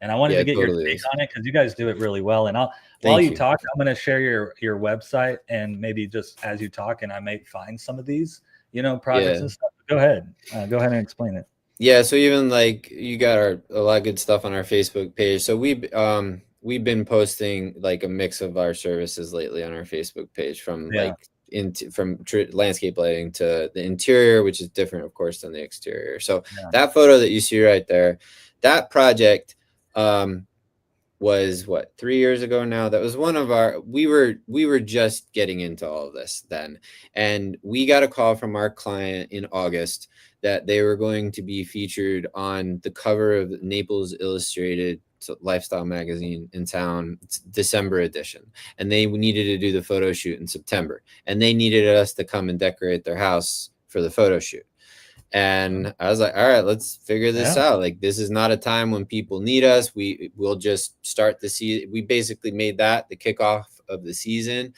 And I wanted to get totally your take is. on it because you guys do it really well. And while you talk, I'm going to share your website, and maybe just as you talk, and I may find some of these, projects and stuff. Go ahead and explain it. Yeah, so even like you got a lot of good stuff on our Facebook page. So we've been posting like a mix of our services lately on our Facebook page, from like landscape lighting to the interior, which is different, of course, than the exterior. So that photo that you see right there, that project was 3 years ago now. That was one of our, we were just getting into all of this then, and we got a call from our client in August that they were going to be featured on the cover of Naples Illustrated lifestyle magazine in town, December edition, and they needed to do the photo shoot in September, and they needed us to come and decorate their house for the photo shoot. And I was like, all right, let's figure this out. Like, this is not a time when people need us. We'll just start the season. We basically made that the kickoff of the season.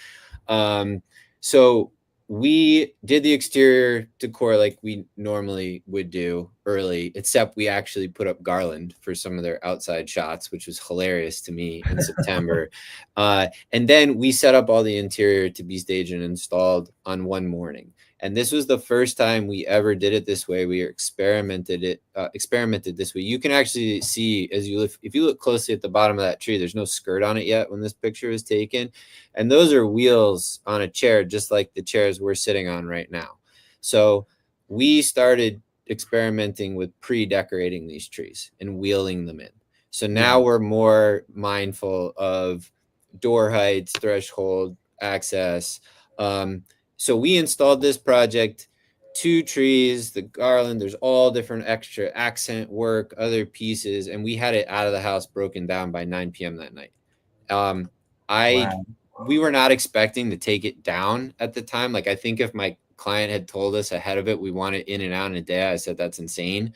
So we did the exterior decor like we normally would do early, except we actually put up garland for some of their outside shots, which was hilarious to me in September. And then we set up all the interior to be staged and installed on one morning. And this was the first time we ever did it this way. We experimented this way. You can actually see, if you look closely at the bottom of that tree, there's no skirt on it yet when this picture is taken. And those are wheels on a chair, just like the chairs we're sitting on right now. So we started experimenting with pre-decorating these trees and wheeling them in. So now we're more mindful of door heights, threshold, access. So we installed this project, 2 trees, the garland, there's all different extra accent work, other pieces, and we had it out of the house broken down by 9 p.m. that night. We were not expecting to take it down at the time. Like, I think if my client had told us ahead of it, we want it in and out in a day, I said, that's insane.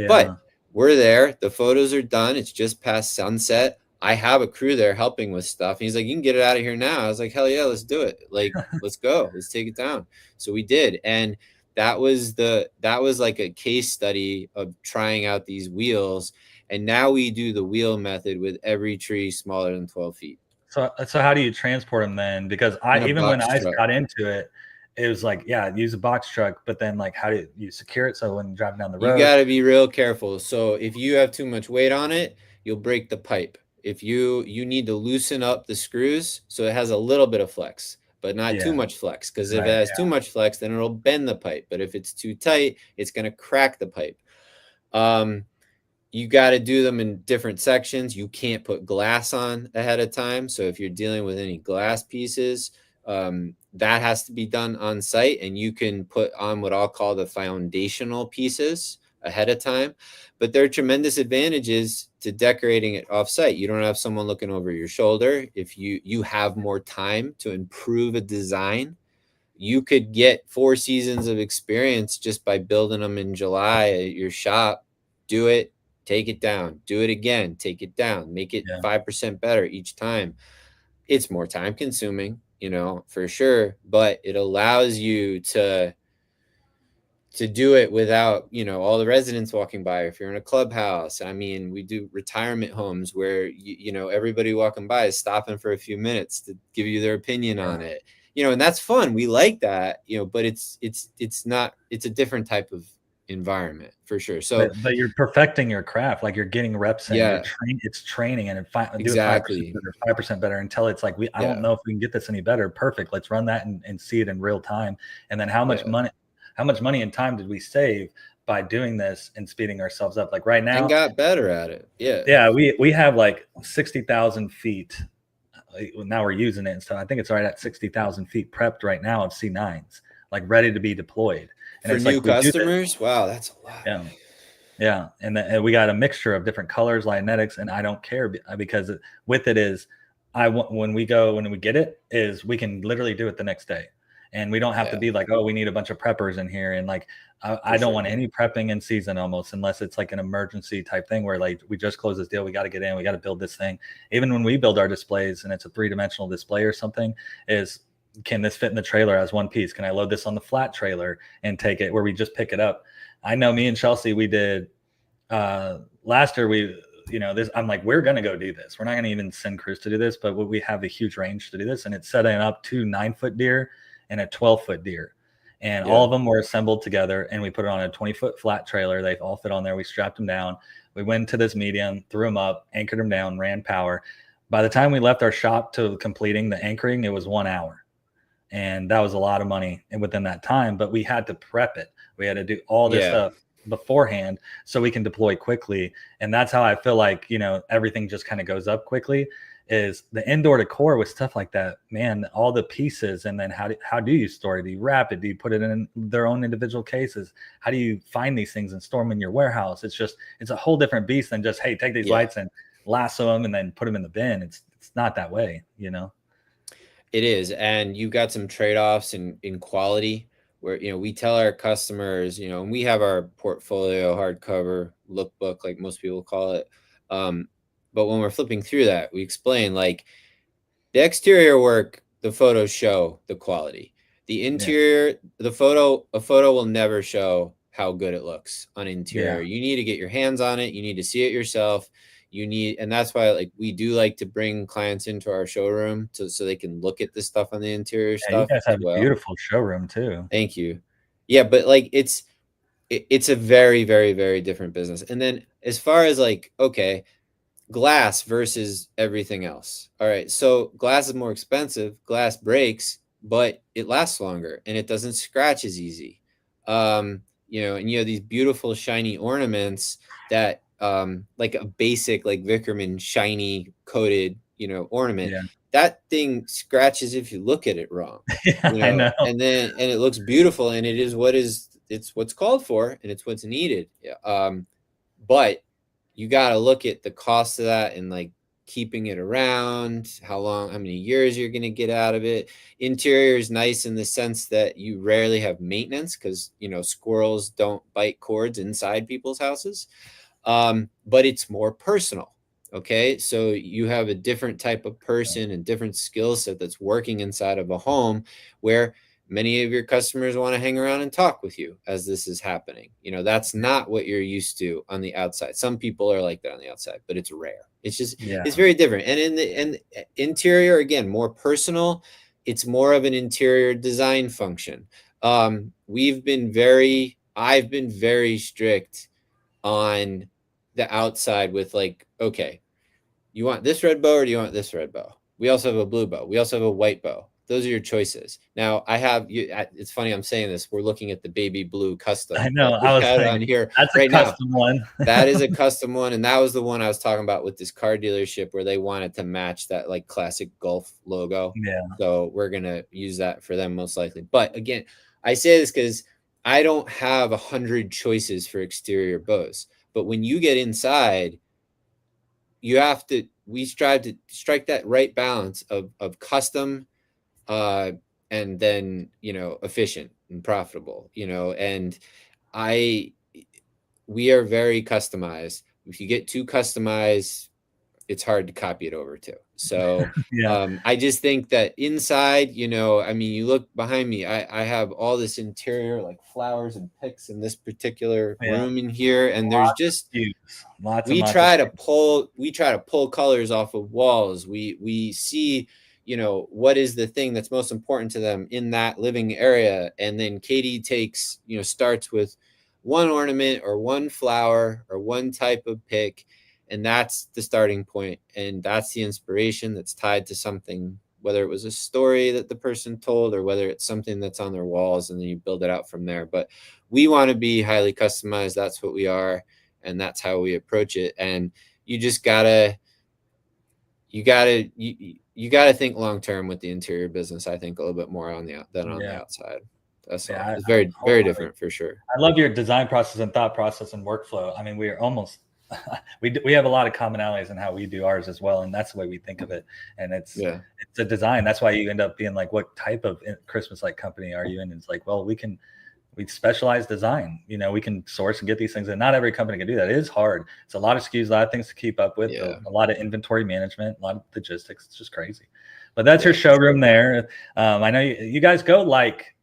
But we're there. The photos are done. It's just past sunset. I have a crew there helping with stuff. And he's like, you can get it out of here now. I was like, hell yeah, let's do it. Like, let's go. Let's take it down. So we did. And that was like a case study of trying out these wheels. And now we do the wheel method with every tree smaller than 12 feet. So how do you transport them then? Because even when I got into it, it was like, use a box truck, but then like, how do you secure it so when driving down the road? You got to be real careful. So if you have too much weight on it, you'll break the pipe. If you need to loosen up the screws so it has a little bit of flex, but not too much flex, because if it has too much flex, then it'll bend the pipe. But if it's too tight, it's going to crack the pipe. You got to do them in different sections. You can't put glass on ahead of time. So if you're dealing with any glass pieces, that has to be done on site, and you can put on what I'll call the foundational pieces ahead of time. But there are tremendous advantages to decorating it off site. You don't have someone looking over your shoulder. If you have more time to improve a design, you could get 4 seasons of experience just by building them in July at your shop. Do it, take it down, do it again, take it down, make it 5% better each time. It's more time consuming, for sure, but it allows you to to do it without, all the residents walking by. If you're in a clubhouse, I mean, we do retirement homes where, everybody walking by is stopping for a few minutes to give you their opinion on it, and that's fun. We like that, but it's a different type of environment for sure. So, but you're perfecting your craft. Like you're getting reps in, yeah, it's training, and do it 5% exactly. better, 5% better until it's like, I don't know if we can get this any better. Perfect. Let's run that and see it in real time. And then how much money and time did we save by doing this and speeding ourselves up? Like right now, and got better at it. Yeah, we have like 60,000 feet. Now we're using it, and so I think it's right at 60,000 feet prepped right now of C9s, like ready to be deployed. And For it's new like we do customers, wow, that's a lot. Yeah. Yeah, and we got a mixture of different colors, Lionetics, and I don't care because with it is, when we get it is we can literally do it the next day, and we don't have to be like, oh, we need a bunch of preppers in here, and like I don't want any prepping in season almost, unless it's like an emergency type thing where like we just closed this deal, we got to get in, we got to build this thing. Even when we build our displays and it's a 3-dimensional display or something, is can this fit in the trailer as one piece? Can I load this on the flat trailer and take it where we just pick it up? I know me and Chelsea, we did last year. I'm like, we're going to go do this. We're not going to even send crews to do this, but we have a huge range to do this. And it's setting up 2 9-foot deer and a 12-foot deer. And all of them were assembled together, and we put it on a 20-foot flat trailer. They all fit on there. We strapped them down. We went to this medium, threw them up, anchored them down, ran power. By the time we left our shop to completing the anchoring, it was 1 hour. And that was a lot of money within that time, but we had to prep it. We had to do all this stuff beforehand so we can deploy quickly. And that's how I feel like, everything just kind of goes up quickly, is the indoor decor with stuff like that, man, all the pieces. And then how do you store it? Do you wrap it? Do you put it in their own individual cases? How do you find these things and store them in your warehouse? It's a whole different beast than just, hey, take these lights and lasso them and then put them in the bin. It's not that way, It is. And you got some trade-offs in quality where, we tell our customers, and we have our portfolio hardcover lookbook, like most people call it. But when we're flipping through that, we explain like the exterior work, the photos show the quality. The interior, a photo will never show how good it looks on interior. You need to get your hands on it. You need to see it yourself. And that's why like we do like to bring clients into our showroom so they can look at the stuff on the interior stuff. You guys have a beautiful showroom too. Thank you. Yeah, but like it's a very, very, very different business. And then as far as like, okay, glass versus everything else. All right, so glass is more expensive. Glass breaks, but it lasts longer and it doesn't scratch as easy. And you have these beautiful shiny ornaments that like a basic like Vickerman shiny coated ornament, that thing scratches if you look at it wrong. I know. And it looks beautiful, and it's what's called for, and it's what's needed. But you got to look at the cost of that and like keeping it around, how many years you're going to get out of it. Interior is nice in the sense that you rarely have maintenance because squirrels don't bite cords inside people's houses. But it's more personal. Okay, so you have a different type of person and different skill set that's working inside of a home where many of your customers want to hang around and talk with you as this is happening. That's not what you're used to on the outside. Some people are like that on the outside, but it's rare. It's just, it's very different. And in the interior, again, more personal. It's more of an interior design function. I've been very strict on the outside with like, okay, you want this red bow or do you want this red bow? We also have a blue bow. We also have a white bow. Those are your choices. Now I have you. It's funny I'm saying this. We're looking at the baby blue custom. I know. I was saying, on here. That's right a custom now. One. That is a custom one, and that was the one I was talking about with this car dealership where they wanted to match that like classic Golf logo. Yeah. So we're gonna use that for them most likely. But again, I say this because I don't have 100 choices for exterior bows. But when you get inside, we strive to strike that right balance of custom and then efficient and profitable, and we are very customized. If you get too customized, it's hard to copy it over too. So Yeah. I just think that inside, you know, I mean, you look behind me, I have all this interior like flowers and picks in this particular Yeah. room in here, and there's Lots of just views. Lots and we lots of try to views. pull colors off of walls. We see, you know, what is the thing that's most important to them in that living area, and then Katie takes, you know, starts with one ornament or one flower or one type of pick, and that's the starting point, and that's the inspiration that's tied to something, whether it was a story that the person told or whether it's something that's on their walls, and then you build it out from there. But we want to be highly customized. That's what we are, and that's how we approach it. And you just gotta you gotta think long term with the interior business. I think a little bit more on the outside. That's all. Yeah. It's very, very different for sure. I love your design process and thought process and workflow. I mean, we are almost we have a lot of commonalities in how we do ours as well, and that's the way we think of it. And it's a design. That's why you end up being like, what type of Christmas light company are you in? And it's like, well, we specialize design. You know, we can source and get these things, and not every company can do that. It is hard. It's a lot of SKUs, a lot of things to keep up with, a lot of inventory management, a lot of logistics. It's just crazy. But that's your showroom there. I know you guys go like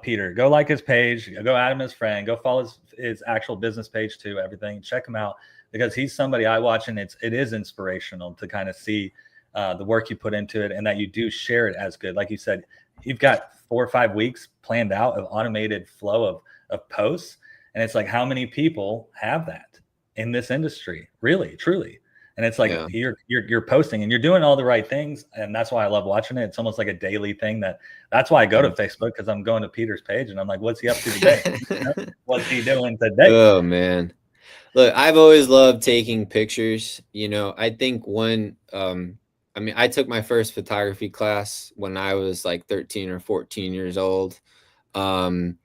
Peter, go like his page, go add him as friend, go follow his actual business page too, everything. Check him out, because he's somebody I watch, and it is inspirational to kind of see the work you put into it, and that you do share it as good. Like you said, you've got 4 or 5 weeks planned out of automated flow of posts. And it's like, how many people have that in this industry? Really, truly. And it's like, you're posting and you're doing all the right things. And that's why I love watching it. It's almost like a daily thing. That's why I go to Facebook, because I'm going to Peter's page and I'm like, what's he up to today? What's he doing today? Oh man. Look, I've always loved taking pictures. You know, I think I mean, I took my first photography class when I was like 13 or 14 years old. You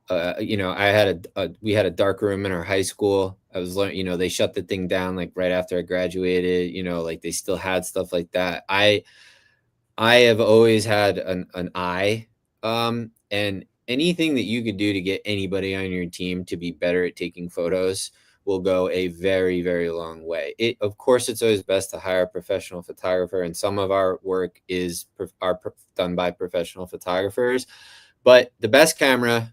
know, we had a dark room in our high school. I was learning, you know, they shut the thing down like right after I graduated, you know, like they still had stuff like that. I have always had an eye, and anything that you could do to get anybody on your team to be better at taking photos will go a very, very long way. Of course, it's always best to hire a professional photographer, and some of our work is done by professional photographers. But the best camera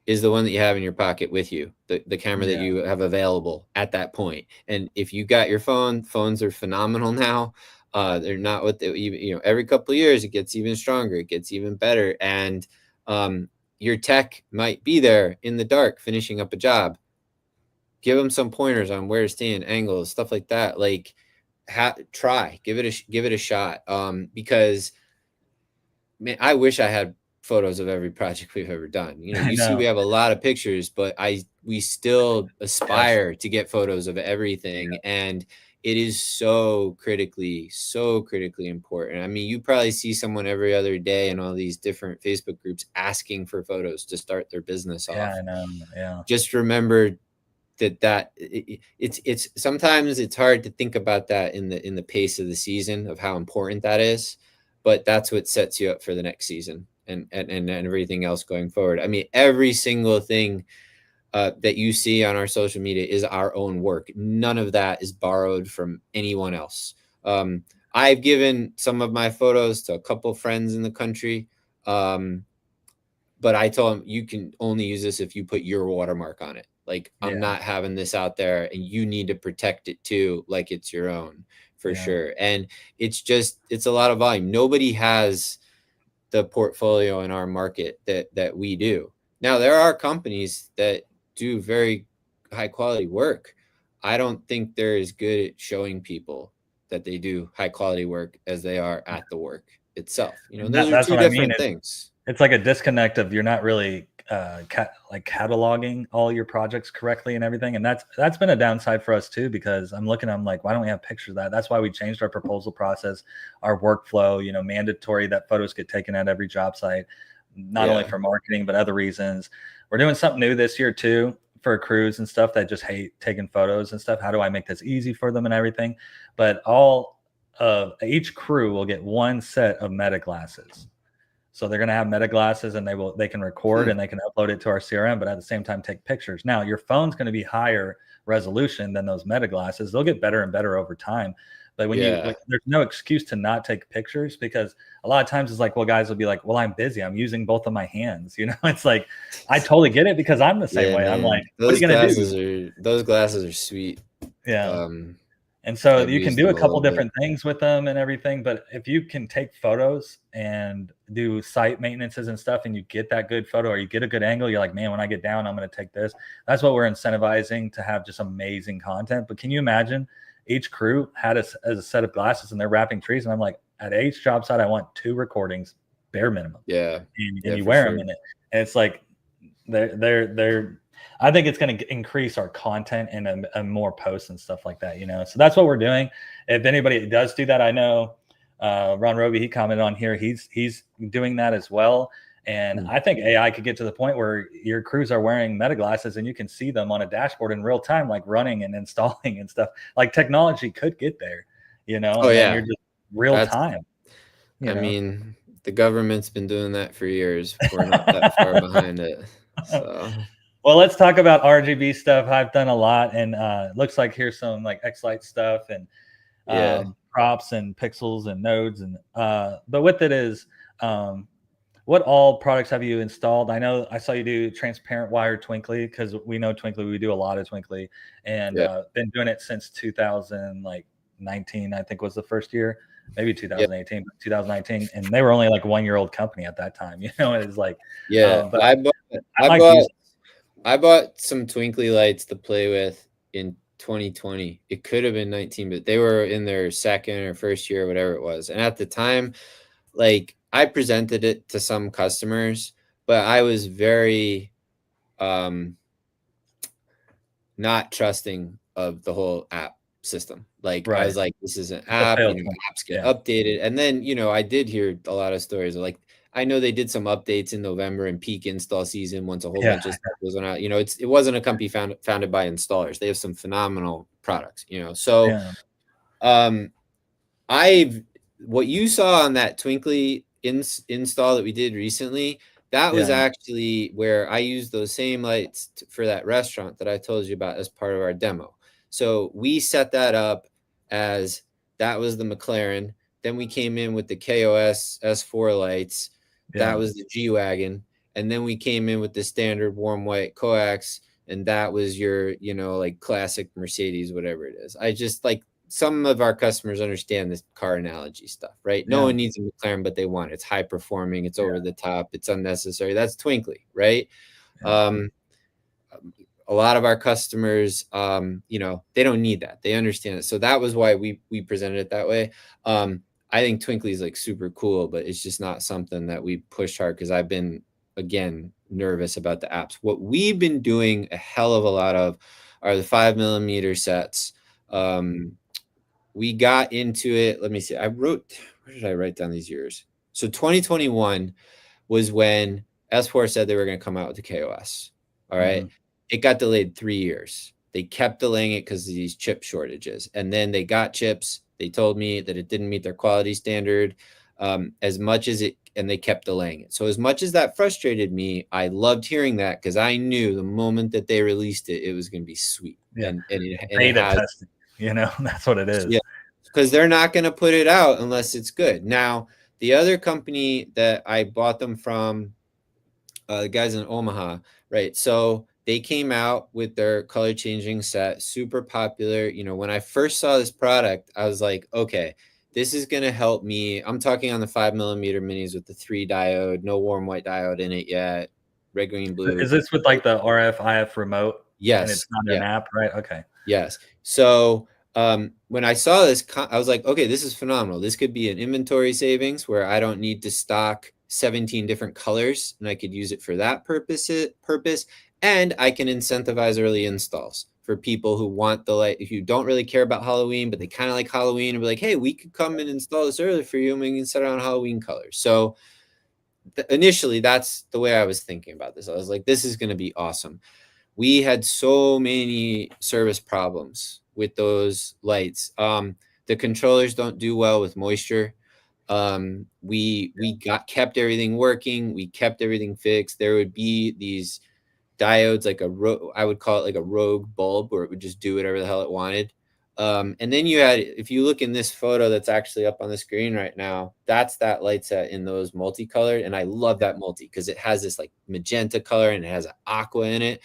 is the one that you have in your pocket with you, the camera that you have available at that point. And if you got your phones are phenomenal now. They're not what they, you know, every couple of years it gets even stronger, it gets even better. And your tech might be there in the dark finishing up a job. Give them some pointers on where to stand, angles, stuff like that. Like, give it a shot. Because man, I wish I had photos of every project we've ever done. You know, you see we have a lot of pictures, but we still aspire to get photos of everything. And it is so critically important. I mean, you probably see someone every other day in all these different Facebook groups asking for photos to start their business off. I know. Yeah. Just remember it's sometimes it's hard to think about that in the pace of the season of how important that is, but that's what sets you up for the next season and everything else going forward. I mean, every single thing that you see on our social media is our own work. None of that is borrowed from anyone else. I've given some of my photos to a couple friends in the country, but I told them, you can only use this if you put your watermark on it. Like, I'm not having this out there, and you need to protect it too, like it's your own, for sure. And it's a lot of volume. Nobody has the portfolio in our market that we do. Now, there are companies that do very high quality work. I don't think they're as good at showing people that they do high quality work as they are at the work itself. You know, those are two different things. It's like a disconnect of, you're not really cataloging all your projects correctly and everything. And that's been a downside for us too, because I'm like, why don't we have pictures of that? That's why we changed our proposal process, our workflow, you know, mandatory that photos get taken at every job site, not only for marketing, but other reasons. We're doing something new this year too, for crews and stuff that just hate taking photos and stuff. How do I make this easy for them and everything? But each crew will get one set of meta glasses. So they're going to have meta glasses, and they can record and they can upload it to our CRM, but at the same time take pictures. Now your phone's going to be higher resolution than those meta glasses. They'll get better and better over time. But when there's no excuse to not take pictures, because a lot of times it's like, well, guys will be like, well, I'm busy. I'm using both of my hands. It's like, I totally get it, because I'm the same way. Man. I'm like, what are you going to do? Those glasses are sweet. Yeah. And so I've you can used do a them couple little different things with them and everything. But if you can take photos and do site maintenances and stuff, and you get that good photo, or you get a good angle, you're like, man, when I get down, I'm going to take this. That's what we're incentivizing, to have just amazing content. But can you imagine each crew had as a set of glasses and they're wrapping trees? And I'm like, at each job site, I want 2 recordings, bare minimum. Yeah. And you wear them in it. And it's like, they're I think it's going to increase our content and more posts and stuff like that, So that's what we're doing. If anybody does do that, I know Ron Roby, he commented on here. He's doing that as well. And I think AI could get to the point where your crews are wearing meta glasses and you can see them on a dashboard in real time, like running and installing and stuff. Like, technology could get there, Oh, yeah. You're just real time. I mean, the government's been doing that for years. We're not that far behind it. So. Well, let's talk about RGB stuff. I've done a lot, and looks like here's some like X-Lite stuff and props and pixels and nodes, and but with it is what all products have you installed? I know I saw you do transparent wire twinkly, because we know twinkly. We do a lot of twinkly, and been doing it since 2019. I think was the first year, maybe 2018, but 2019, and they were only like 1-year-old company at that time. It was like but I bought some twinkly lights to play with in 2020. It could have been 19, but they were in their second or first year, whatever it was. And at the time, like, I presented it to some customers, but I was very not trusting of the whole app system. Like, I was like, this is an app, apps get updated. And then, I did hear a lot of stories of, like, I know they did some updates in November and peak install season once a whole bunch of stuff was out. It wasn't a company founded by installers. They have some phenomenal products, So what you saw on that twinkly install that we did recently, that was actually where I used those same lights for that restaurant that I told you about as part of our demo. So we set that up as that was the McLaren. Then we came in with the KOS S4 lights. That was the G-Wagon. And then we came in with the standard warm white coax. And that was your, like, classic Mercedes, whatever it is. I just, like, some of our customers understand this car analogy stuff, right? No one needs a McLaren, but they want it. It's high performing. It's over the top. It's unnecessary. That's twinkly, right? A lot of our customers, they don't need that. They understand it. So that was why we presented it that way. I think twinkly is, like, super cool, but it's just not something that we push hard, because I've been, again, nervous about the apps. What we've been doing a hell of a lot of are the 5mm sets. We got into it. Let me see. Where did I write down these years? So 2021 was when S4 said they were going to come out with the KOS. All right. It got delayed 3 years. They kept delaying it because of these chip shortages. And then they got chips. They told me that it didn't meet their quality standard and they kept delaying it. So as much as that frustrated me, I loved hearing that, because I knew the moment that they released it, it was going to be sweet. And testing, that's what it is. Yeah, because they're not going to put it out unless it's good. Now, the other company that I bought them from, the guys in Omaha, right? So they came out with their color changing set, super popular. When I first saw this product, I was like, okay, this is going to help me. I'm talking on the 5mm minis with the 3 diode, no warm white diode in it yet. Red, green, blue. Is this with, like, the RF IF remote? Yes. And it's not an app, right? Okay. Yes. So when I saw this, I was like, okay, this is phenomenal. This could be an inventory savings where I don't need to stock 17 different colors, and I could use it for that purpose. And I can incentivize early installs for people who want the light, if you don't really care about Halloween, but they kind of like Halloween, and be like, hey, we could come and install this early for you, and we can set it on Halloween colors. So initially, that's the way I was thinking about this. I was like, this is going to be awesome. We had so many service problems with those lights. The controllers don't do well with moisture. We kept everything working. We kept everything fixed. There would be these diodes, like I would call it like a rogue bulb, where it would just do whatever the hell it wanted. And then you had, if you look in this photo that's actually up on the screen right now, that's that light set in those multicolored. And I love that multi because it has this like magenta color and it has an aqua in it.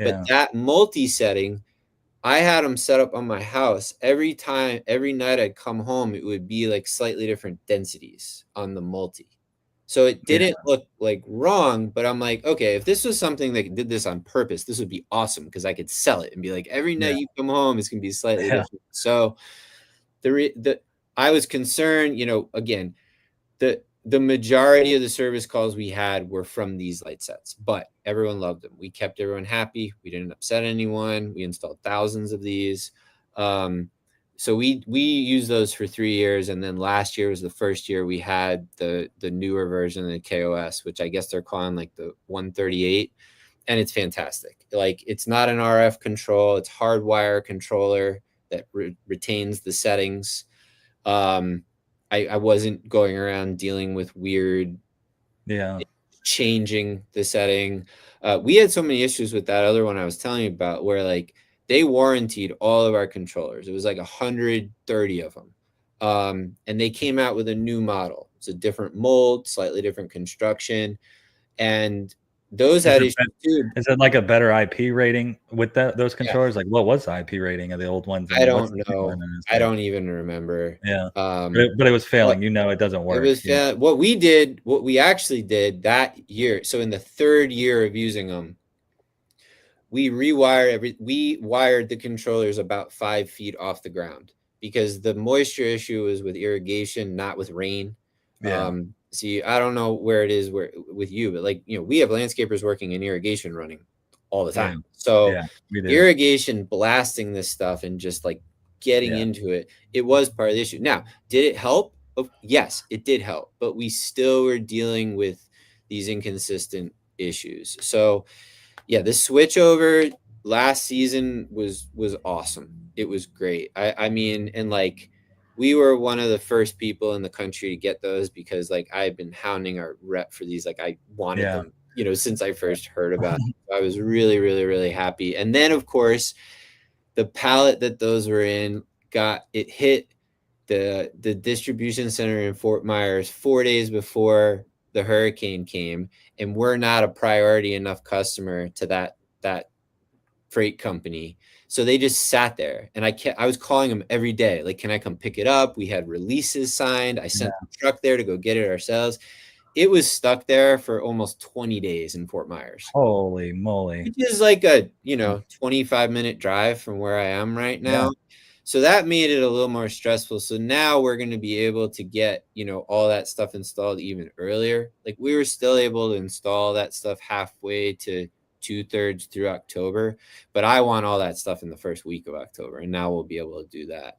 But that multi setting, I had them set up on my house. Every night I'd come home, it would be like slightly different densities on the multi. So it didn't look like wrong, but I'm like, okay, if this was something that did this on purpose, this would be awesome because I could sell it and be like, every night you come home, it's gonna be slightly different. So I was concerned, again, the majority of the service calls we had were from these light sets, but everyone loved them. We kept everyone happy. We didn't upset anyone. We installed thousands of these. So we used those for 3 years, and then last year was the first year we had the newer version of the KOS, which I guess they're calling like the 138, and it's fantastic. Like, it's not an RF control; it's hardwire controller that retains the settings. I wasn't going around dealing with weird, changing the setting. We had so many issues with that other one I was telling you about, where like they warranted all of our controllers. It was like 130 of them. And they came out with a new model. It's a different mold, slightly different construction. And those had issues too. Is it like a better IP rating with those controllers? Like, what was the IP rating of the old ones? I don't know. I don't even remember. Yeah. But it was failing. It doesn't work. It was what we actually did that year. So in the 3rd year of using them, we wired the controllers about 5 feet off the ground because the moisture issue was with irrigation, not with rain. See, I don't know where it is with you, but like, we have landscapers working in irrigation running all the time. So irrigation blasting this stuff and just like getting into it, it was part of the issue. Now, did it help? Yes, it did help, but we still were dealing with these inconsistent issues. So yeah, the switch over last season was awesome. It was great. I mean, and like, we were one of the first people in the country to get those because like I've been hounding our rep for these. Like, I wanted them, since I first heard about it. I was really, really, really happy. And then of course, the pallet that those were in hit the distribution center in Fort Myers 4 days before the hurricane came, and we're not a priority enough customer to that freight company. So they just sat there, and I was calling them every day. Like, can I come pick it up? We had releases signed. I sent the truck there to go get it ourselves. It was stuck there for almost 20 days in Fort Myers. Holy moly. Which is like a, 25-minute drive from where I am right now. Yeah. So that made it a little more stressful. So now we're going to be able to get, all that stuff installed even earlier. Like, we were still able to install that stuff halfway to 2/3 through October, but I want all that stuff in the first week of October. And now we'll be able to do that,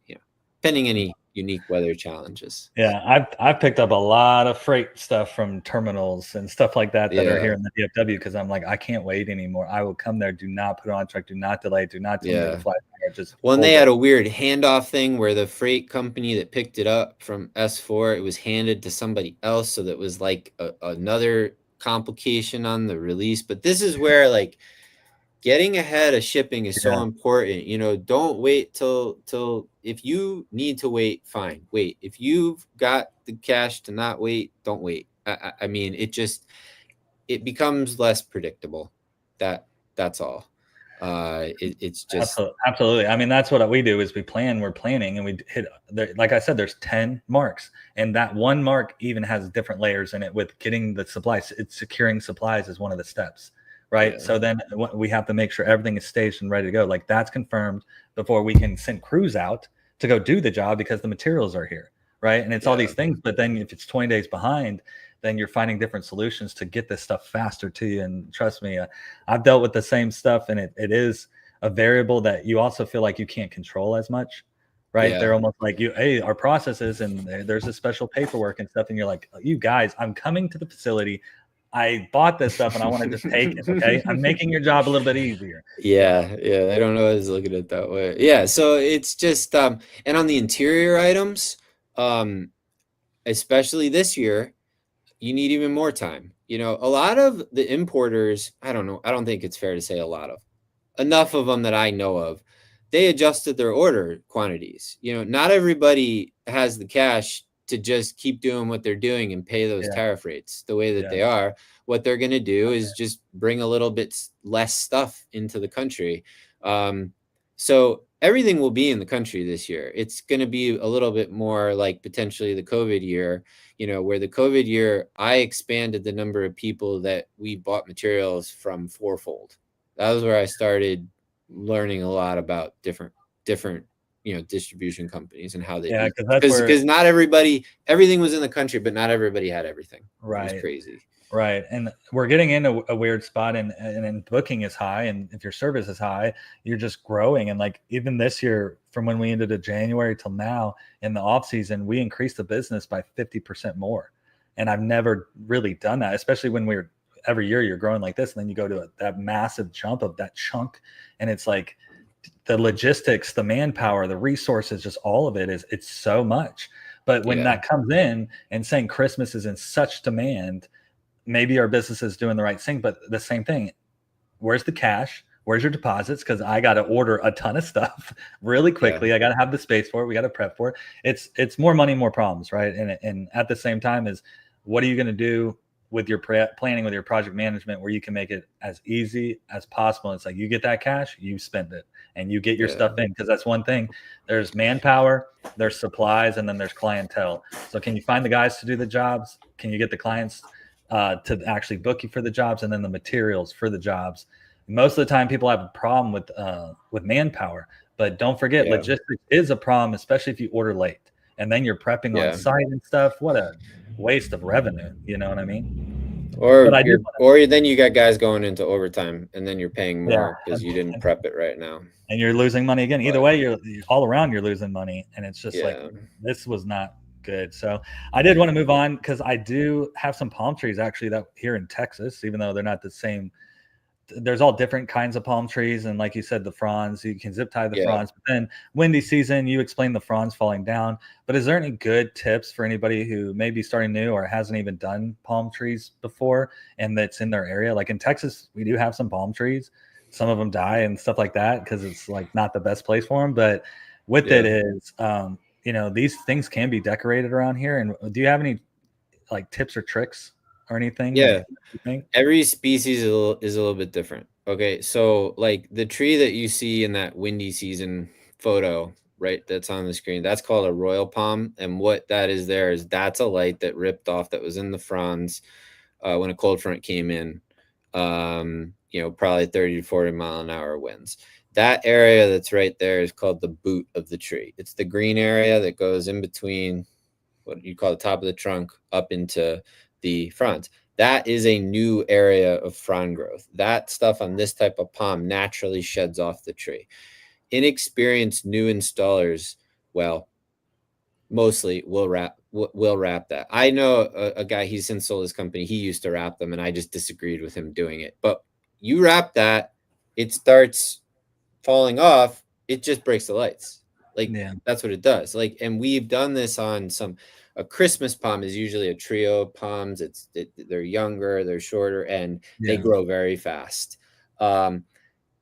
pending any unique weather challenges. Yeah, I've picked up a lot of freight stuff from terminals and stuff like that are here in the DFW because I'm like, I can't wait anymore. I will come there. Do not put on truck. Do not delay. Do not tell me to fly. When they had a weird handoff thing where the freight company that picked it up from S4, it was handed to somebody else, so that was like another complication on the release. But this is where like getting ahead of shipping is so important. Don't wait till if you need to wait, fine, wait. If you've got the cash to not wait, don't wait. I mean, it becomes less predictable. That's all. It's just absolutely. I mean, that's what we do is we're planning, and we hit, like I said, there's 10 marks, and that one mark even has different layers in it with getting the supplies. It's securing supplies is one of the steps. Right. Yeah. So then we have to make sure everything is staged and ready to go. Like, that's confirmed before we can send crews out to go do the job because the materials are here. Right. And it's all these things. But then if it's 20 days behind, then you're finding different solutions to get this stuff faster to you. And trust me, I've dealt with the same stuff, and it is a variable that you also feel like you can't control as much. Right. They're almost like hey, our processes, and there's a special paperwork and stuff. And you're like, you guys, I'm coming to the facility. I bought this stuff and I want to just take it. Okay. I'm making your job a little bit easier. Yeah. I don't know. I was looking at it that way. Yeah. So it's just, and on the interior items, especially this year, you need even more time. A lot of the importers, I don't know, I don't think it's fair to say a lot of, enough of them that I know of, they adjusted their order quantities. Not everybody has the cash to just keep doing what they're doing and pay those Yeah. tariff rates the way that Yeah. they are. What they're going to do is just bring a little bit less stuff into the country. So everything will be in the country this year. It's going to be a little bit more like potentially the COVID year, where the COVID year, I expanded the number of people that we bought materials from fourfold. That was where I started learning a lot about different distribution companies and how they Yeah, do, because that's where because not everything was in the country, but not everybody had everything. It was right. crazy. Right. And we're getting into a weird spot and booking is high. And if your service is high, you're just growing. And like even this year, from when we ended in January till now in the off season, we increased the business by 50% more. And I've never really done that, especially when every year you're growing like this. And then you go to that massive jump of that chunk. And it's like the logistics, the manpower, the resources, just all of it's so much. But when that comes in and saying Christmas is in such demand, maybe our business is doing the right thing, but the same thing. Where's the cash? Where's your deposits? Because I got to order a ton of stuff really quickly. I got to have the space for it. We got to prep for it. It's more money, more problems, right? And at the same time is what are you going to do with your planning, with your project management, where you can make it as easy as possible? It's like you get that cash, you spend it, and you get your stuff in, because that's one thing. There's manpower, there's supplies, and then there's clientele. So can you find the guys to do the jobs? Can you get the clients to actually book you for the jobs, and then the materials for the jobs? Most of the time people have a problem with manpower, but don't forget logistics is a problem, especially if you order late and then you're prepping on site and stuff. What a waste of revenue. You know what I mean? Or then you got guys going into overtime and then you're paying more because you didn't prep it right now. And you're losing money again. Either way, you're all around, you're losing money. And it's just like, this was not good. So I did want to move on because I do have some palm trees actually that here in Texas, even though they're not the same. There's all different kinds of palm trees. And like you said, the fronds, you can zip tie the fronds, but then windy season, you explain the fronds falling down. But is there any good tips for anybody who may be starting new or hasn't even done palm trees before and that's in their area? Like in Texas, we do have some palm trees. Some of them die and stuff like that because it's like not the best place for them. But with it is, these things can be decorated around here. And do you have any like tips or tricks or anything? Yeah. Every species is a little bit different. Okay. So like the tree that you see in that windy season photo, right, that's on the screen, that's called a royal palm. And what that is there is that's a light that ripped off that was in the fronds when a cold front came in, probably 30 to 40 mile an hour winds. That area that's right there is called the boot of the tree. It's the green area that goes in between what you call the top of the trunk up into the front. That is a new area of frond growth. That stuff on this type of palm naturally sheds off the tree. Inexperienced new installers, mostly will wrap that. I know a guy, he's since sold his company. He used to wrap them and I just disagreed with him doing it. But you wrap that, it starts falling off. It just breaks the lights. That's what it does. And we've done this on a Christmas palm is usually a trio of palms. They're younger, they're shorter, and they grow very fast. And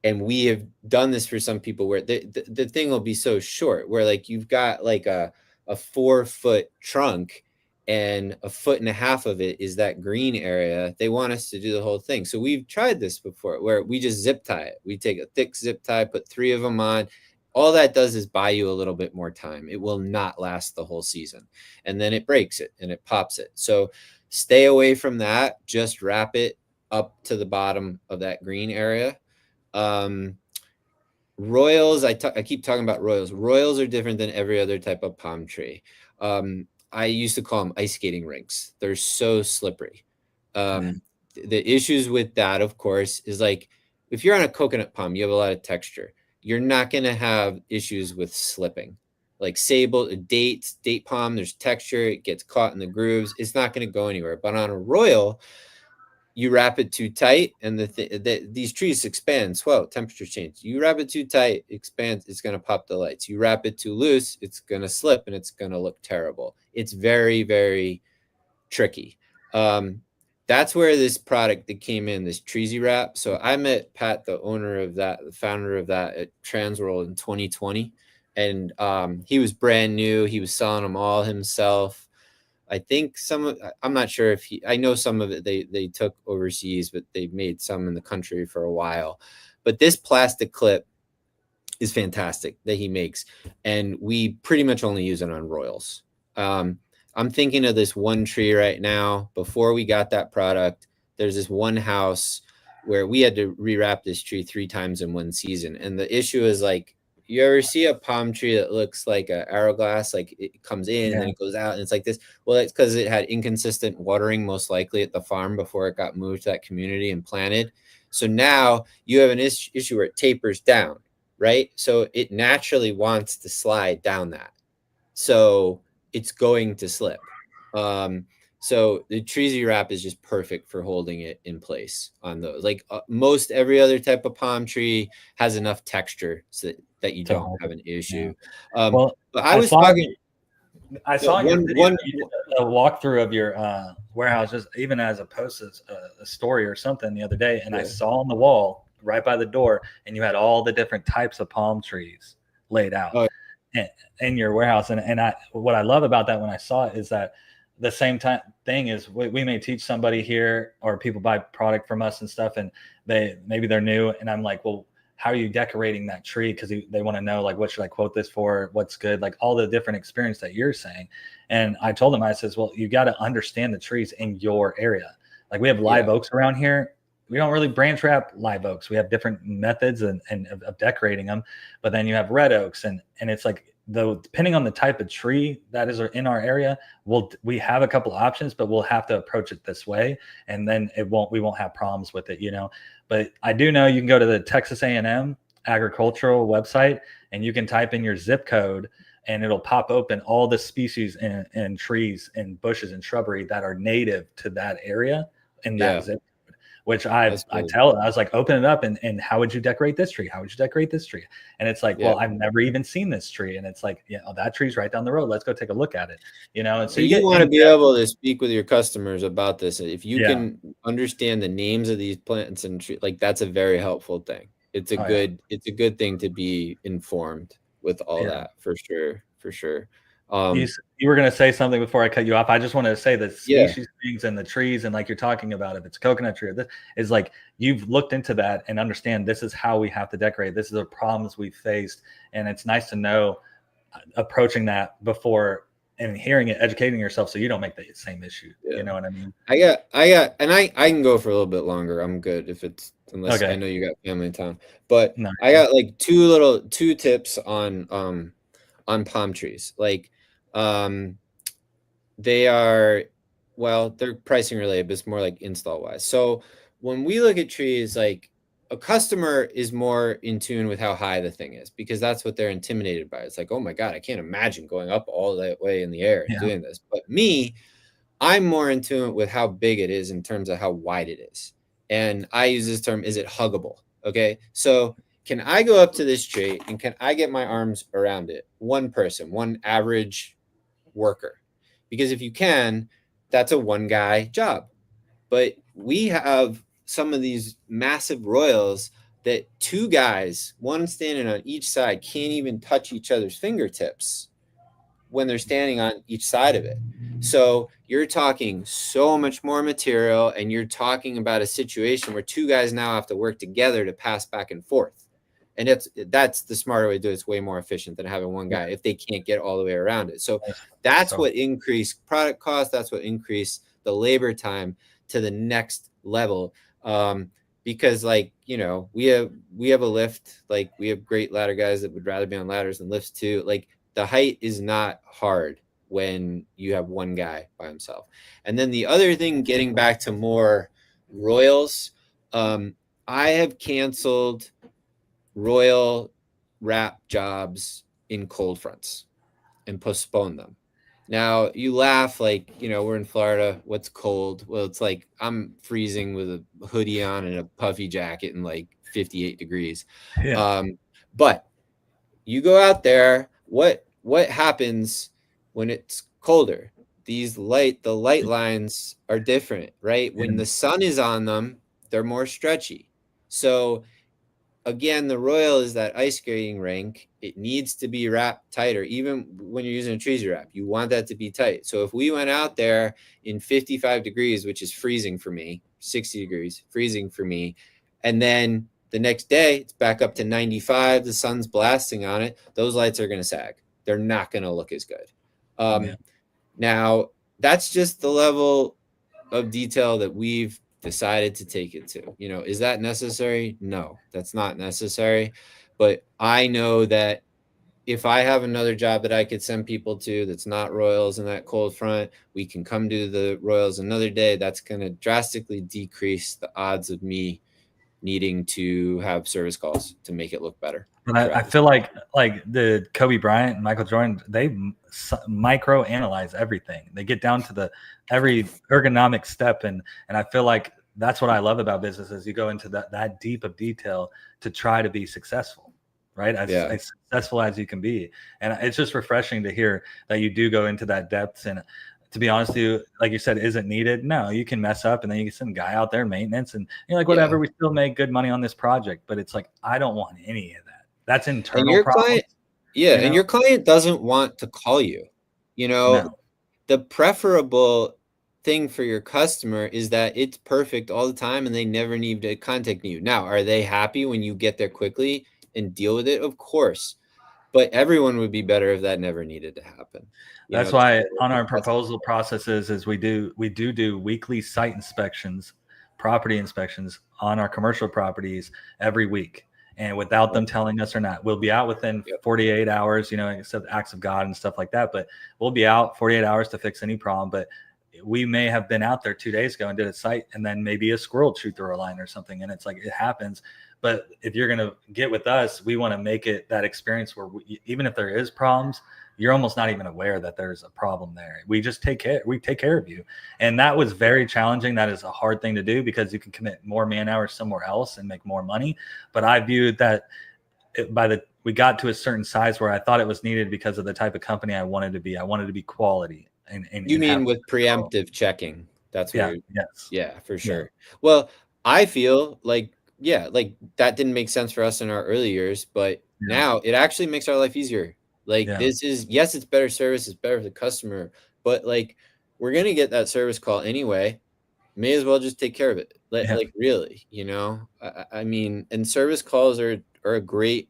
we have done this for some people where the thing will be so short where you've got a 4-foot trunk and 1.5 feet of it is that green area. They want us to do the whole thing. So we've tried this before where we just zip tie it. We take a thick zip tie, put 3 of them on. All that does is buy you a little bit more time. It will not last the whole season. And then it breaks it and it pops it. So stay away from that. Just wrap it up to the bottom of that green area. Royals, I keep talking about royals. Royals are different than every other type of palm tree. I used to call them ice skating rinks. They're so slippery. The issues with that, of course, is if you're on a coconut palm, you have a lot of texture. You're not going to have issues with slipping. Like sable, date palm, there's texture. It gets caught in the grooves. It's not going to go anywhere. But on a royal, you wrap it too tight, and these trees expand, swell, temperature change. You wrap it too tight, expands, it's going to pop the lights. You wrap it too loose, it's going to slip and it's going to look terrible. It's very, very tricky. That's where this product that came in, this Treesy wrap. So I met Pat, the owner of that, the founder of that, at Transworld in 2020. And he was brand new. He was selling them all himself. I think I'm not sure if I know some of it they took overseas, but they made some in the country for a while. But this plastic clip is fantastic that he makes. And we pretty much only use it on Royals. I'm thinking of this one tree right now. Before we got that product, there's this one house where we had to rewrap this tree 3 times in one season. And the issue is, like, you ever see a palm tree that looks like an hourglass, like it comes in and then it goes out and it's like this? Well, it's because it had inconsistent watering, most likely at the farm before it got moved to that community and planted. So now you have an issue where it tapers down, right? So it naturally wants to slide down that. So it's going to slip. So the Treesy wrap is just perfect for holding it in place on those. Like most every other type of palm tree has enough texture so that you don't have an issue. Well, but I saw in your video, you did a walkthrough of your warehouse, just even as opposed to a story or something the other day, and I saw on the wall right by the door, and you had all the different types of palm trees laid out in your warehouse. And what I love about that when I saw it is that the same thing is we may teach somebody here, or people buy product from us and stuff, and maybe they're new, and I'm like, well, how are you decorating that tree? Because they want to know, like, what should I quote this for? What's good? Like all the different experience that you're saying. And I told them, I says, well, you got to understand the trees in your area. Like we have live oaks around here. We don't really branch wrap live oaks. We have different methods and of decorating them, but then you have red oaks, and it's like, though, depending on the type of tree that is in our area, we have a couple options, but we'll have to approach it this way, and then we won't have problems with it, But I do know you can go to the Texas A&M agricultural website, and you can type in your zip code, and it'll pop open all the species and trees and bushes and shrubbery that are native to that area in that zip code. Which I was like, open it up, and how would you decorate this tree? How would you decorate this tree? And it's like, well, I've never even seen this tree. And it's like, that tree's right down the road. Let's go take a look at it. And so you want to be able to speak with your customers about this. If you can understand the names of these plants and trees, like that's a very helpful thing. It's a good thing to be informed with all that, for sure. You were going to say something before I cut you off. I just wanted to say the species things and the trees, and like you're talking about, if it's a coconut tree, this is like, you've looked into that and understand this is how we have to decorate. This is the problems we've faced. And it's nice to know approaching that before and hearing it, educating yourself so you don't make the same issue. You know what I mean? I got, and I can go for a little bit longer. I'm good unless I know you got family in town, but I got like two tips on palm trees. Like, they're pricing related, but it's more like install wise. So when we look at trees, like a customer is more in tune with how high the thing is, because that's what they're intimidated by. It's like, oh my God, I can't imagine going up all that way in the air and doing this. But I'm more in tune with how big it is in terms of how wide it is. And I use this term, is it huggable? Okay. So can I go up to this tree and can I get my arms around it? One person, one average worker. Because if you can, that's a one guy job. But we have some of these massive royals that 2 guys, one standing on each side, can't even touch each other's fingertips when they're standing on each side of it. So you're talking so much more material, and you're talking about a situation where 2 guys now have to work together to pass back and forth. And that's the smarter way to do it. It's way more efficient than having one guy if they can't get all the way around it. So that's what increased product cost. That's what increased the labor time to the next level. Because like, we have a lift, like we have great ladder guys that would rather be on ladders than lifts too. Like the height is not hard when you have one guy by himself. And then the other thing, getting back to more royals, I have canceled royal wrap jobs in cold fronts and postponed them. Now you laugh like, we're in Florida. What's cold? Well, it's like I'm freezing with a hoodie on and a puffy jacket and like 58 degrees. Yeah. But you go out there, what happens when it's colder? The light lines are different, right? When Yeah. the sun is on them, they're more stretchy. So again, the Royal is that ice skating rink. It needs to be wrapped tighter. Even when you're using a Treasy wrap, you want that to be tight. So if we went out there in 55 degrees, which is freezing for me, 60 degrees, freezing for me, and then the next day it's back up to 95, the sun's blasting on it, those lights are going to sag. They're not going to look as good. Yeah. Now, that's just the level of detail that we've decided to take it to. Is that necessary? No, that's not necessary. But I know that if I have another job that I could send people to that's not Royals in that cold front, we can come do the Royals another day. That's going to drastically decrease the odds of me needing to have service calls to make it look better. But I feel like the Kobe Bryant and Michael Jordan, they micro analyze everything. They get down to every ergonomic step, and I feel like that's what I love about business is you go into that deep of detail to try to be successful, right? As successful as you can be, and it's just refreshing to hear that you do go into that depth. And to be honest with you, like you said, isn't needed. No, you can mess up and then you can send a guy out there maintenance and you're like, whatever, we still make good money on this project. But it's like, I don't want any of that. That's And internal your problems, client, and your client doesn't want to call you. No. The preferable thing for your customer is that it's perfect all the time and they never need to contact you. Now, are they happy when you get there quickly and deal with it? Of course. But everyone would be better if that never needed to happen. That's why on our proposal processes is we do weekly site inspections, property inspections on our commercial properties every week. And without them telling us or not, we'll be out within 48 hours, except acts of God and stuff like that. But we'll be out 48 hours to fix any problem. But we may have been out there 2 days ago and did a site, and then maybe a squirrel chewed through a line or something. And it's like, it happens. But if you're going to get with us, we want to make it that experience where even if there is problems, you're almost not even aware that there's a problem there. We just take care of you. And that was very challenging. That is a hard thing to do because you can commit more man hours somewhere else and make more money. But I viewed that we got to a certain size where I thought it was needed because of the type of company I wanted to be. I wanted to be quality. And you mean with preemptive checking? That's what yes. For sure. Yeah. Well, I feel like, like that didn't make sense for us in our early years, but now it actually makes our life easier. Like this is, yes, it's better service, it's better for the customer, but like we're going to get that service call anyway. May as well just take care of it. Like really, I mean, and service calls are a great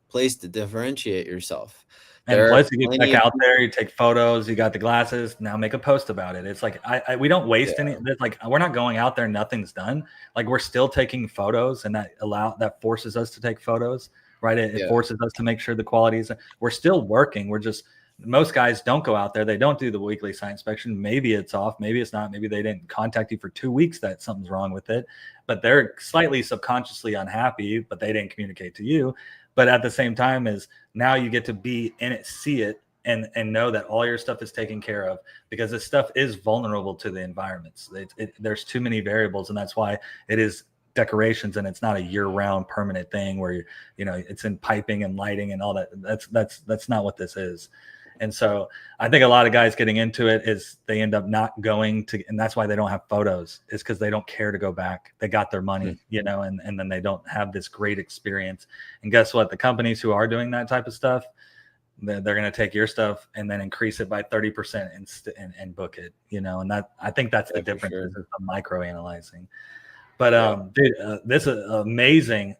place to differentiate yourself. And plus you get back out there, you take photos, you got the glasses, now make a post about it. It's like, we don't waste any, like we're not going out there, nothing's done. Like we're still taking photos and that forces us to take photos, right? It forces us to make sure the quality is, we're still working. Most guys don't go out there. They don't do the weekly site inspection. Maybe it's off. Maybe it's not. Maybe they didn't contact you for 2 weeks that something's wrong with it, but they're slightly subconsciously unhappy, but they didn't communicate to you. But at the same time is now you get to be in it, see it, and know that all your stuff is taken care of because this stuff is vulnerable to the environments. There's too many variables, and that's why it is decorations and it's not a year-round permanent thing where it's in piping and lighting and all that. That's not what this is. And so I think a lot of guys getting into it is they end up not going to, and that's why they don't have photos, is because they don't care to go back. They got their money, and then they don't have this great experience. And guess what? The companies who are doing that type of stuff, they're going to take your stuff and then increase it by 30% and book it, and that, I think that's the difference, is the micro analyzing. But dude, this is amazing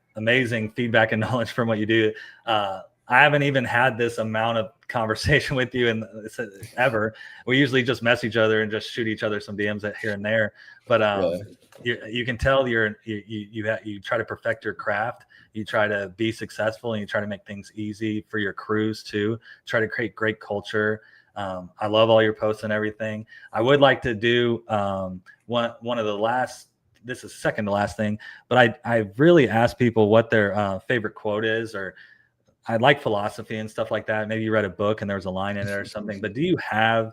feedback and knowledge from what you do. I haven't even had this amount of conversation with you ever. We usually just mess each other and just shoot each other some DMs here and there. But you can tell you try to perfect your craft. You try to be successful and you try to make things easy for your crews too. Try to create great culture. I love all your posts and everything. I would like to do one of the last. This is second to last thing, but I really ask people what their favorite quote is, or I like philosophy and stuff like that. Maybe you read a book and there was a line in it or something. But do you have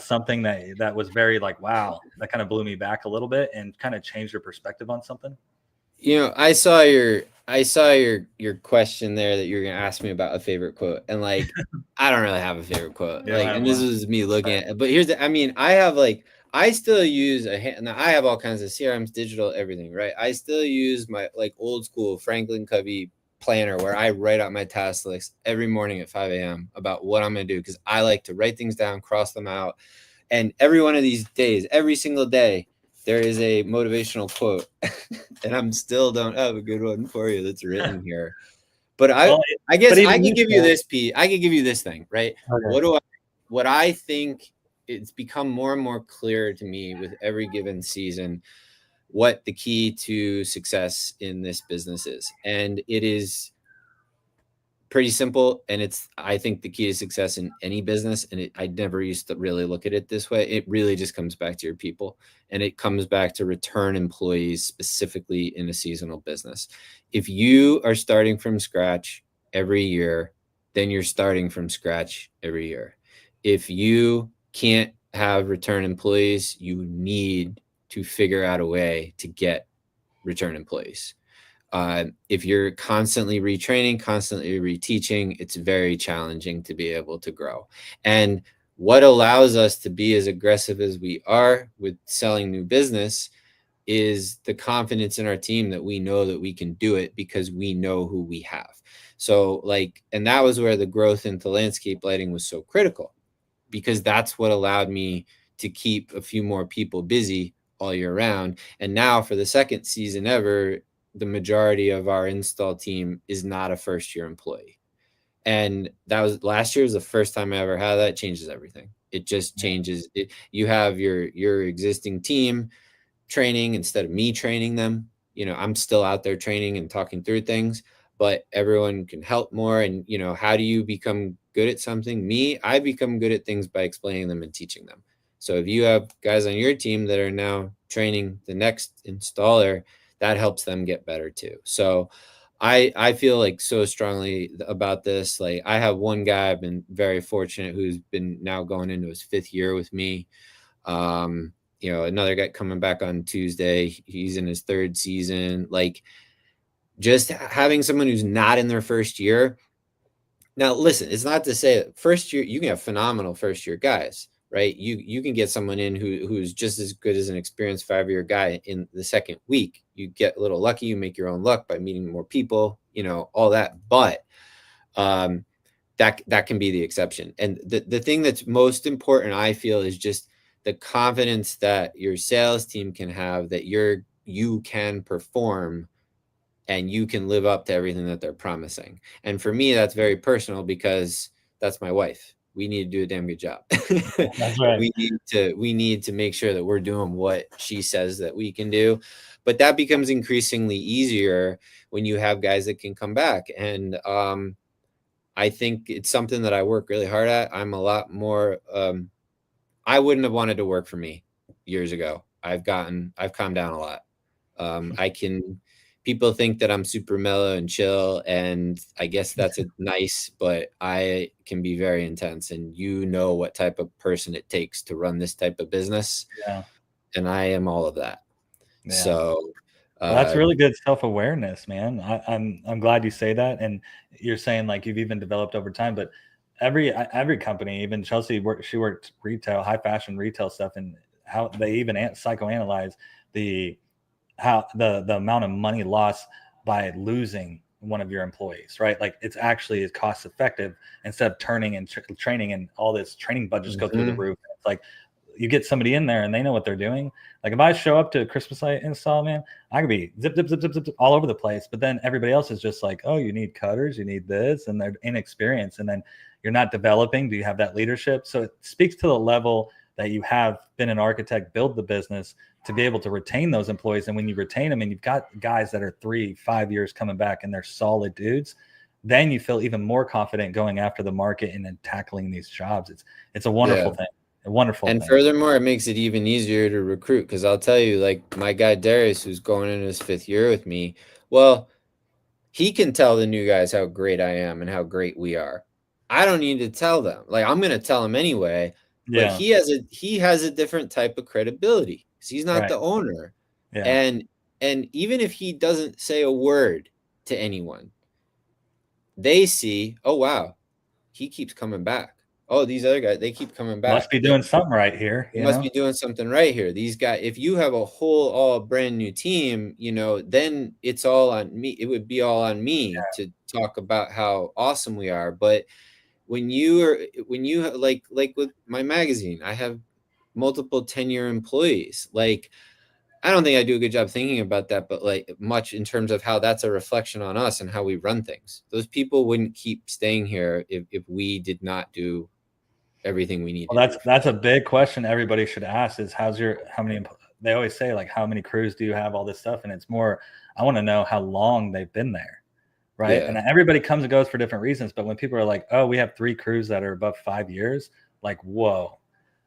something that was very like, wow, that kind of blew me back a little bit and kind of changed your perspective on something? You know, I saw your question there that you were gonna ask me about a favorite quote, and like I don't really have a favorite quote. You don't Like, have and this one? was me looking at it. But here's the I mean, I have like I still use now I have all kinds of CRMs, digital, everything, right? I still use my like old school Franklin Covey planner where I write out my task list every morning at 5 a.m. about what I'm gonna do because I like to write things down, cross them out. And every one of these days, every single day, there is a motivational quote. And I'm still don't have a good one for you that's written here. But Well, I but guess I even could you give you said, this piece. I could give you this thing, right? okay. What I think it's become more and more clear to me with every given season what the key to success in this business is. And it is pretty simple, and it's I think the key to success in any business, and I never used to really look at it this way. It really just comes back to your people, and it comes back to return employees specifically in a seasonal business. If you are starting from scratch every year, then you're starting from scratch every year. If you can't have return employees, you need to figure out a way to get return employees. If you're constantly retraining, constantly reteaching, it's very challenging to be able to grow. And what allows us to be as aggressive as we are with selling new business is the confidence in our team that we know that we can do it because we know who we have. So like, and that was where the growth into landscape lighting was so critical, because that's what allowed me to keep a few more people busy all year round. And now for the second season ever, the majority of our install team is not a first year employee. And that was last year was the first time I ever had that. It changes everything. It just Yeah. changes it. You have your existing team training instead of me training them. You know, I'm still out there training and talking through things, but everyone can help more. And, you know, how do you become good at something? Me, I become good at things by explaining them and teaching them. So if you have guys on your team that are now training the next installer, that helps them get better too. So I feel like so strongly about this. Like I have one guy I've been very fortunate who's been now going into his 5th year with me. You know, another guy coming back on Tuesday, he's in his 3rd season. Like just having someone who's not in their first year. Now, listen, it's not to say that first year you can have phenomenal first year guys, right? You can get someone in who's just as good as an experienced 5-year guy in the second week. You get a little lucky, you make your own luck by meeting more people, you know, all that. But um, that can be the exception. And the thing that's most important, I feel, is just the confidence that your sales team can have that you can perform and you can live up to everything that they're promising. And for me, that's very personal because that's my wife. We need to do a damn good job. That's right. we need to make sure that we're doing what she says that we can do. But that becomes increasingly easier when you have guys that can come back. And I think it's something that I work really hard at. I'm a lot more I wouldn't have wanted to work for me years ago. I've calmed down a lot. I can People think that I'm super mellow and chill, and I guess that's a nice, but I can be very intense, and you know what type of person it takes to run this type of business, Yeah. and I am all of that. Yeah. So Well, that's uh really good self-awareness, man. I'm glad you say that, and you're saying like you've even developed over time. But every company, even Chelsea, she worked retail, high fashion retail stuff, and how they even psychoanalyze the how the amount of money lost by losing one of your employees, right? Like it's actually is cost effective instead of turning and training, and all this training budgets go through the mhm. roof. It's like you get somebody in there and they know what they're doing. Like if I show up to a Christmas light install, man, I could be zip, zip, zip, zip, zip, zip all over the place. But then everybody else is just like, oh, you need cutters, you need this, and they're inexperienced. And then you're not developing. Do you have that leadership? So it speaks to the level that you have been an architect, build the business to be able to retain those employees. And when you retain them and you've got guys that are 3-5 years coming back and they're solid dudes, then you feel even more confident going after the market and then tackling these jobs. It's a Yeah. wonderful thing. A wonderful And thing. furthermore, it makes it even easier to recruit because I'll tell you, like my guy Darius, who's going in his 5th year with me, well, he can tell the new guys how great I am and how great we are. I don't need to tell them. Like, I'm going to tell them anyway, but Yeah. he has a different type of credibility because he's not Right. the owner. Yeah. And even if he doesn't say a word to anyone, they see, oh wow, he keeps coming back. Oh, these other guys, they keep coming Must back. be doing something right here, They must be doing something right here. These guys, if you have a whole all brand new team, then it's all on me. It would be all on me to talk about how awesome we are. But when you like with my magazine, I have multiple 10-year employees. Like, I don't think I do a good job thinking about that, but like much in terms of how that's a reflection on us and how we run things. Those people wouldn't keep staying here if we did not do everything we need Well, to do. that's a big question everybody should ask is they always say like how many crews do you have, all this stuff, and it's more I want to know how long they've been there, right? Yeah. And everybody comes and goes for different reasons, but when people are like, oh, we have 3 crews that are above 5 years, like whoa,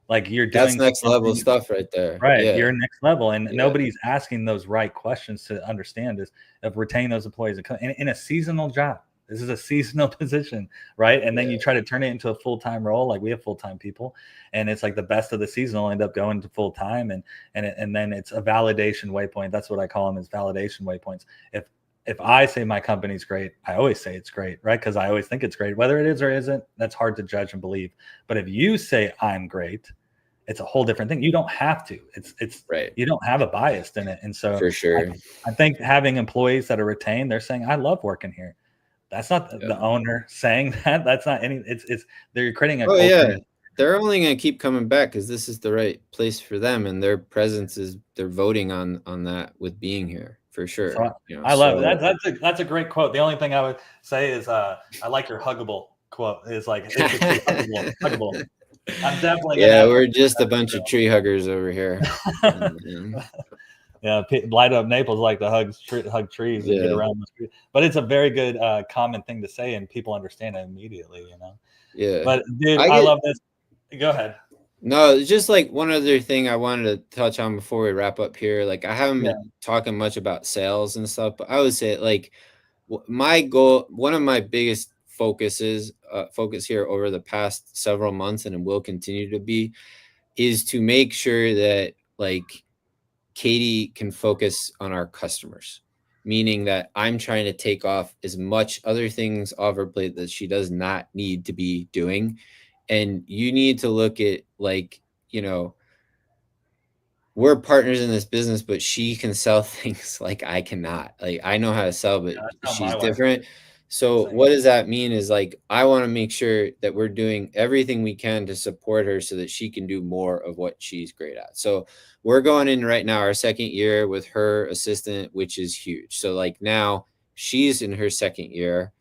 like you're That's doing next level something stuff right there. right. Yeah. You're next level, and Yeah. nobody's asking those right questions to understand is of retain those employees in a seasonal job. This is a seasonal position, right? And then you try to turn it into a full-time role. Like we have full-time people, and it's like the best of the season will end up going to full-time, and then it's a validation waypoint. That's what I call them, is validation waypoints. If I say my company's great, I always say it's great, right? Because I always think it's great. Whether it is or isn't, that's hard to judge and believe. But if you say I'm great, it's a whole different thing. You don't have to. It's right. You don't have a bias in it, and so For sure. I think having employees that are retained, they're saying, "I love working here." That's not the owner saying that. That's not any. It's they're creating a culture. Yeah. They're only going to keep coming back because this is the right place for them, and their presence is. They're voting on that with being here for sure. So I love it. That's a great quote. The only thing I would say is I like your huggable quote. Is like it's huggable. I'm definitely we're just a bunch of tree huggers over here. Yeah, light up Naples like to hug trees and get around the street. But it's a very good common thing to say, and people understand it immediately. Yeah. But dude, I love this. Go ahead. No, it's just like one other thing I wanted to touch on before we wrap up here. Like, I haven't been talking much about sales and stuff, but I would say like my goal, one of my biggest focus here over the past several months, and it will continue to be, is to make sure that like Katie can focus on our customers, meaning that I'm trying to take off as much other things off her plate that she does not need to be doing. And you need to look at like, we're partners in this business, but she can sell things like I cannot. Like, I know how to sell, but she's different. So what does that mean is like, I want to make sure that we're doing everything we can to support her so that she can do more of what she's great at. So we're going in right now, our second year with her assistant, which is huge. So like now she's in her second year,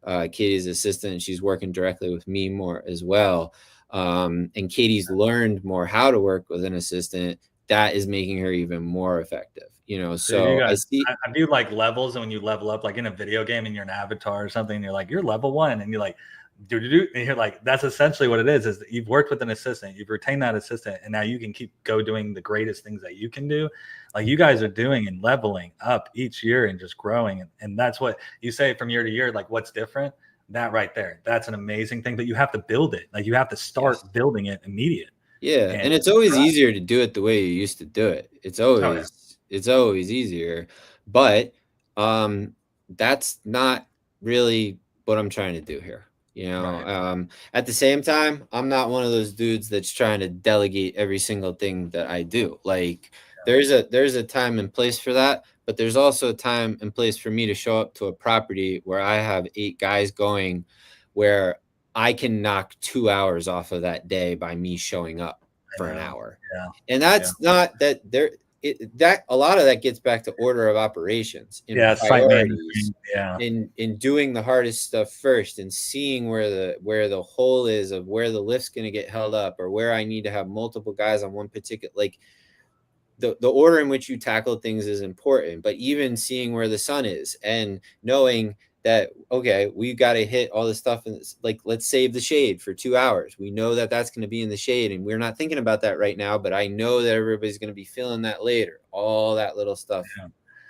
Katie's assistant, she's working directly with me more as well. And Katie's learned more how to work with an assistant. That is making her even more effective, so I do like levels, and when you level up, like in a video game and you're an avatar or something, and you're like, you're level 1, and you're like, and you're like, that's essentially what it is that you've worked with an assistant, you've retained that assistant, and now you can go doing the greatest things that you can do. Like you guys are doing and leveling up each year and just growing. And that's what you say from year to year, like what's different, that right there, that's an amazing thing, but you have to build it. Like you have to start building it immediate. Yeah. And it's always easier to do it the way you used to do it. It's always easier, but that's not really what I'm trying to do here. At the same time, I'm not one of those dudes that's trying to delegate every single thing that I do. Like there's a time and place for that, but there's also a time and place for me to show up to a property where I have 8 guys going, where I can knock 2 hours off of that day by me showing up for an hour. And that's not that there. That a lot of that gets back to order of operations in priorities, in doing the hardest stuff first, and seeing where the hole is of where the lift's going to get held up, or where I need to have multiple guys on one particular, like the order in which you tackle things is important. But even seeing where the sun is and knowing that, okay, we've got to hit all this stuff, and like, let's save the shade for 2 hours. We know that that's going to be in the shade, and we're not thinking about that right now, but I know that everybody's going to be feeling that later. All that little stuff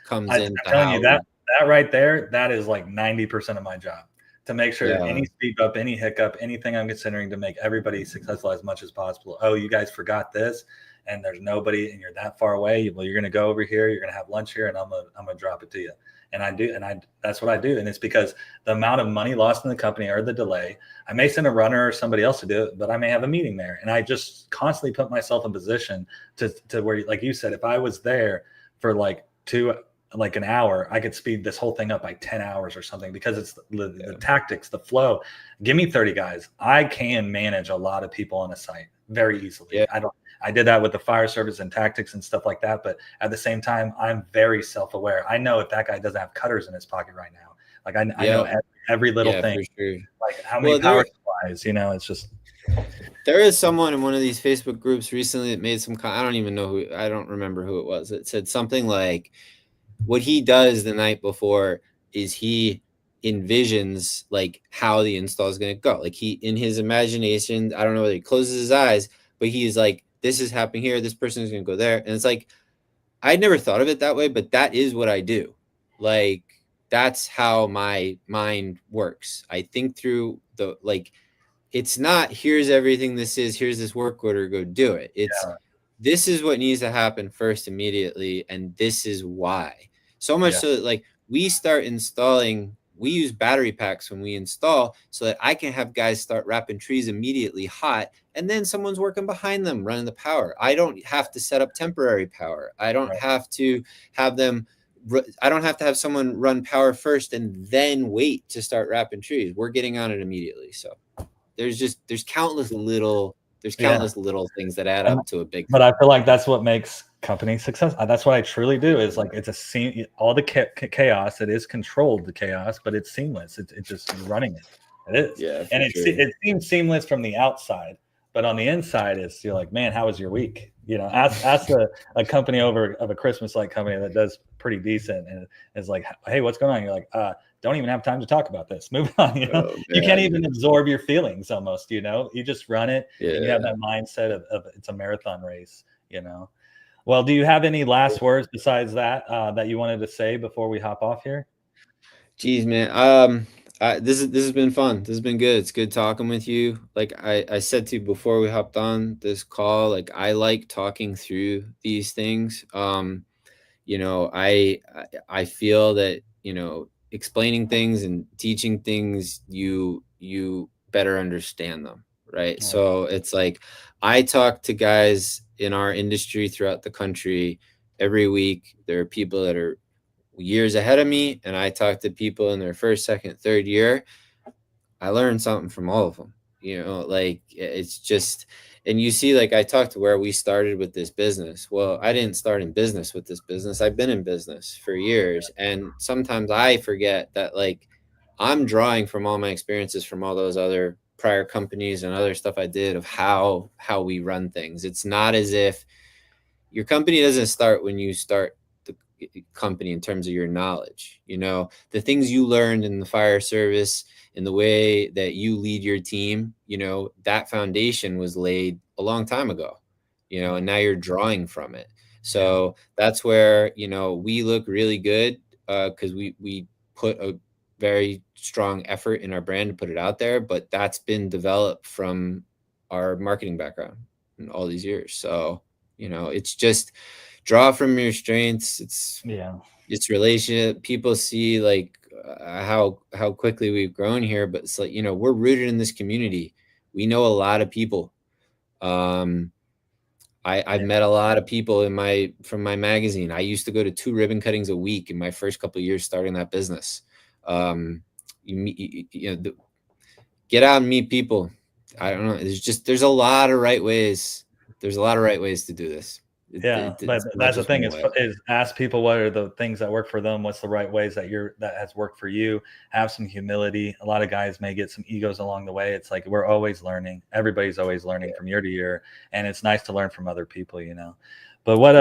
comes in. I'm telling you, that right there, that is like 90% of my job, to make sure that Yeah. any speed up, any hiccup, anything I'm considering to make everybody successful as much as possible. Oh, you guys forgot this, and there's nobody, and you're that far away. Well, you're going to go over here, you're going to have lunch here, and I'm gonna drop it to you. And I do, and that's what I do. And it's because the amount of money lost in the company or the delay, I may send a runner or somebody else to do it, but I may have a meeting there. And I just constantly put myself in position to where, like you said, if I was there for like an hour, I could speed this whole thing up by 10 hours or something, because it's the tactics, the flow. Give me 30 guys. I can manage a lot of people on a site very easily. Yeah. I did that with the fire service and tactics and stuff like that. But at the same time, I'm very self-aware. I know if that guy doesn't have cutters in his pocket right now, like I know every little thing, for sure. like how many power supplies, it's just. There is someone in one of these Facebook groups recently that made some, I don't even know who, I don't remember who it was. It said something like, what he does the night before is he envisions like how the install is going to go. Like he, in his imagination, I don't know whether he closes his eyes, but he's like, this is happening here. This person is going to go there. And it's like, I never thought of it that way, but that is what I do. Like, that's how my mind works. I think through the, like, it's not, here's everything this is, here's this work order, go do it. It's, this is what needs to happen first immediately, and this is why. So much so that, like, we start installing, we use battery packs when we install so that I can have guys start wrapping trees immediately hot, and then someone's working behind them running the power. I don't have to set up temporary power. I don't have to have them, I don't have to have someone run power first and then wait to start wrapping trees. We're getting on it immediately. So there's countless little things that add up to a big thing. But I feel like that's what makes company success. That's what I truly do, is like, it's all the chaos, it is controlled, the chaos, but it's seamless. It's just running it. It is. Yeah. And it seems seamless from the outside, but on the inside, you're like, man, how was your week? Ask a company of a Christmas light company that does pretty decent, and is like, hey, what's going on? You're like, don't even have time to talk about this. Move on. You can't even absorb your feelings almost, you just run it. And you have that mindset of it's a marathon race, Well, do you have any last words besides that that you wanted to say before we hop off here? Geez, man. This has been fun. This has been good. It's good talking with you. Like I said to you before we hopped on this call, like, I like talking through these things. I feel that, explaining things and teaching things, you better understand them. Right. So it's like, I talk to guys in our industry throughout the country every week. There are people that are years ahead of me, and I talk to people in their first, second, third year. I learned something from all of them, like, it's just, and you see, like, I talked to where we started with this business. Well, I didn't start in business with this business. I've been in business for years. And sometimes I forget that, like, I'm drawing from all my experiences from all those other prior companies and other stuff I did of how we run things. It's not as if your company doesn't start when you start the company in terms of your knowledge. The things you learned in the fire service, in the way that you lead your team, that foundation was laid a long time ago, and now you're drawing from it. So that's where, we look really good, because we put a very strong effort in our brand to put it out there, but that's been developed from our marketing background in all these years. So, it's just draw from your strengths. It's relationship. People see, like, how quickly we've grown here, but it's like, we're rooted in this community. We know a lot of people. I've met a lot of people from my magazine. I used to go to 2 ribbon cuttings a week in my first couple of years starting that business. Get out and meet people. I don't know. There's a lot of right ways. There's a lot of right ways to do this. But that's the thing is ask people what are the things that work for them. What's the right ways that has worked for you? Have some humility. A lot of guys may get some egos along the way. It's like, we're always learning. Everybody's always learning from year to year, and it's nice to learn from other people, But what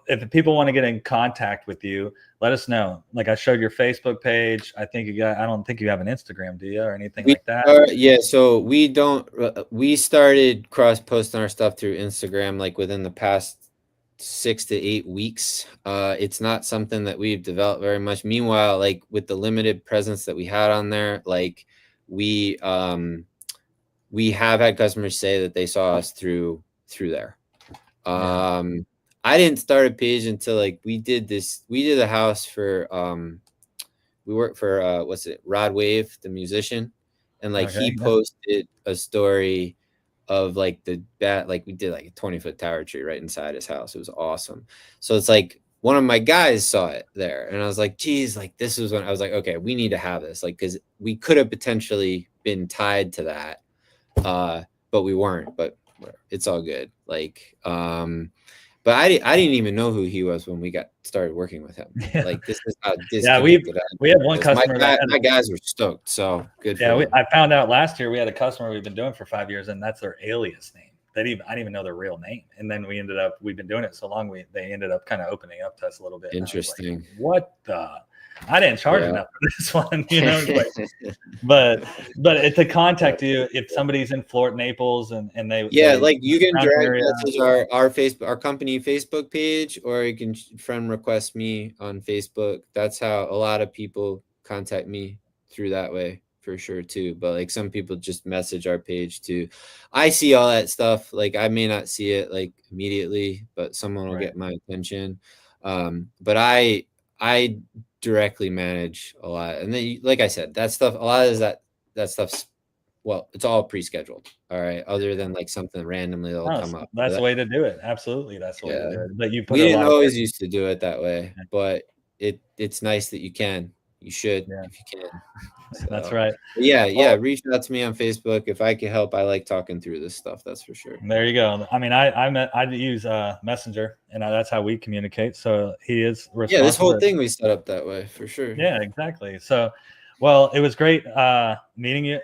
if people want to get in contact with you? Let us know. Like, I showed your Facebook page. I don't think you have an Instagram, do you, or anything like that? So we don't. We started cross posting our stuff through Instagram, like, within the past 6 to 8 weeks. It's not something that we've developed very much. Meanwhile, like with the limited presence that we had on there, like we have had customers say that they saw us through there. I didn't start a page until like we did a house for we worked for Rod Wave, the musician, and like he posted a story of like we did like a 20-foot tower tree right inside his house. It was awesome. So it's like one of my guys saw it there, and I was like, geez, like this was when I was like, okay, we need to have this, like, because we could have potentially been tied to that, but we weren't. But it's all good. Like, but I didn't even know who he was when we started working with him. Like, this is how disconnected we had one customer. My guys were stoked. So good. Yeah, I found out last year we had a customer we've been doing for 5 years, and that's their alias name. I didn't even know their real name. And then we've been doing it so long, they ended up kind of opening up to us a little bit. Interesting. Like, what the? I didn't charge enough for this one, you know. But to contact you if somebody's in Florida, Naples, and they like you can direct message our company Facebook page, or you can friend request me on Facebook. That's how a lot of people contact me through that way for sure too. But like some people just message our page too. I see all that stuff. Like I may not see it like immediately, but someone will get my attention. But I directly manage a lot, and then like I said, that stuff, a lot of that stuff's, well, it's all pre-scheduled. All right, other than like something randomly that'll come up. That's the way to do it. Absolutely, that's the way to do it. But we didn't always used to do it that way, but it's nice that you should if you can. So, that's right. Reach out to me on Facebook if I can help. I like talking through this stuff, that's for sure. There you go. I mean, I use Messenger, and that's how we communicate. So he is responsible. This whole thing we set up that way for sure. Yeah, exactly. So, well, it was great meeting you,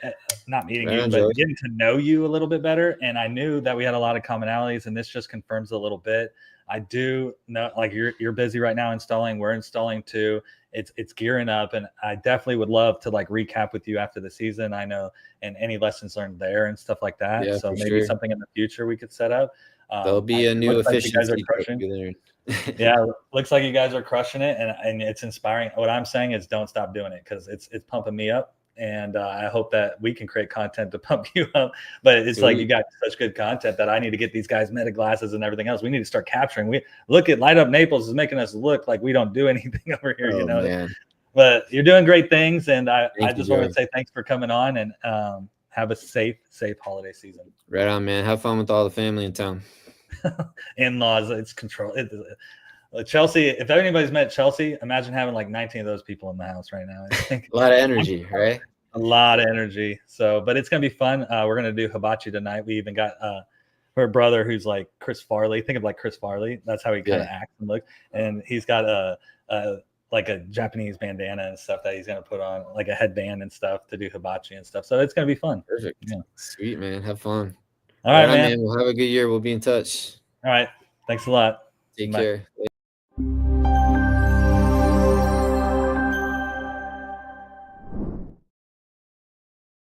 not meeting you, but getting to know you a little bit better. And I knew that we had a lot of commonalities, and this just confirms a little bit. I do know, like, you're busy right now installing. We're installing too. It's gearing up, and I definitely would love to like recap with you after the season. I know, and any lessons learned there and stuff like that. Yeah, so maybe something in the future we could set up. There'll be a new efficiency. Yeah, looks like you guys are crushing it, and it's inspiring. What I'm saying is, don't stop doing it, because it's pumping me up. And I hope that we can create content to pump you up. But it's like you got such good content that I need to get these guys meta glasses and everything else. We need to start capturing. We look at Light Up Naples is making us look like we don't do anything over here, you know. Man. But you're doing great things, and I just want to say thanks for coming on, and have a safe holiday season. Right on, man. Have fun with all the family in town. In-laws, it's control. Chelsea, if anybody's met Chelsea, imagine having like 19 of those people in the house right now. A lot of energy, right? A lot of energy. So, but it's going to be fun. We're going to do hibachi tonight. We even got her brother, who's like Chris Farley. Think of like Chris Farley. That's how he kind of acts and looks. And he's got like a Japanese bandana and stuff that he's going to put on, like a headband and stuff, to do hibachi and stuff. So it's going to be fun. Perfect. Yeah. Sweet, man. Have fun. All right, man. We'll have a good year. We'll be in touch. All right. Thanks a lot. Take care.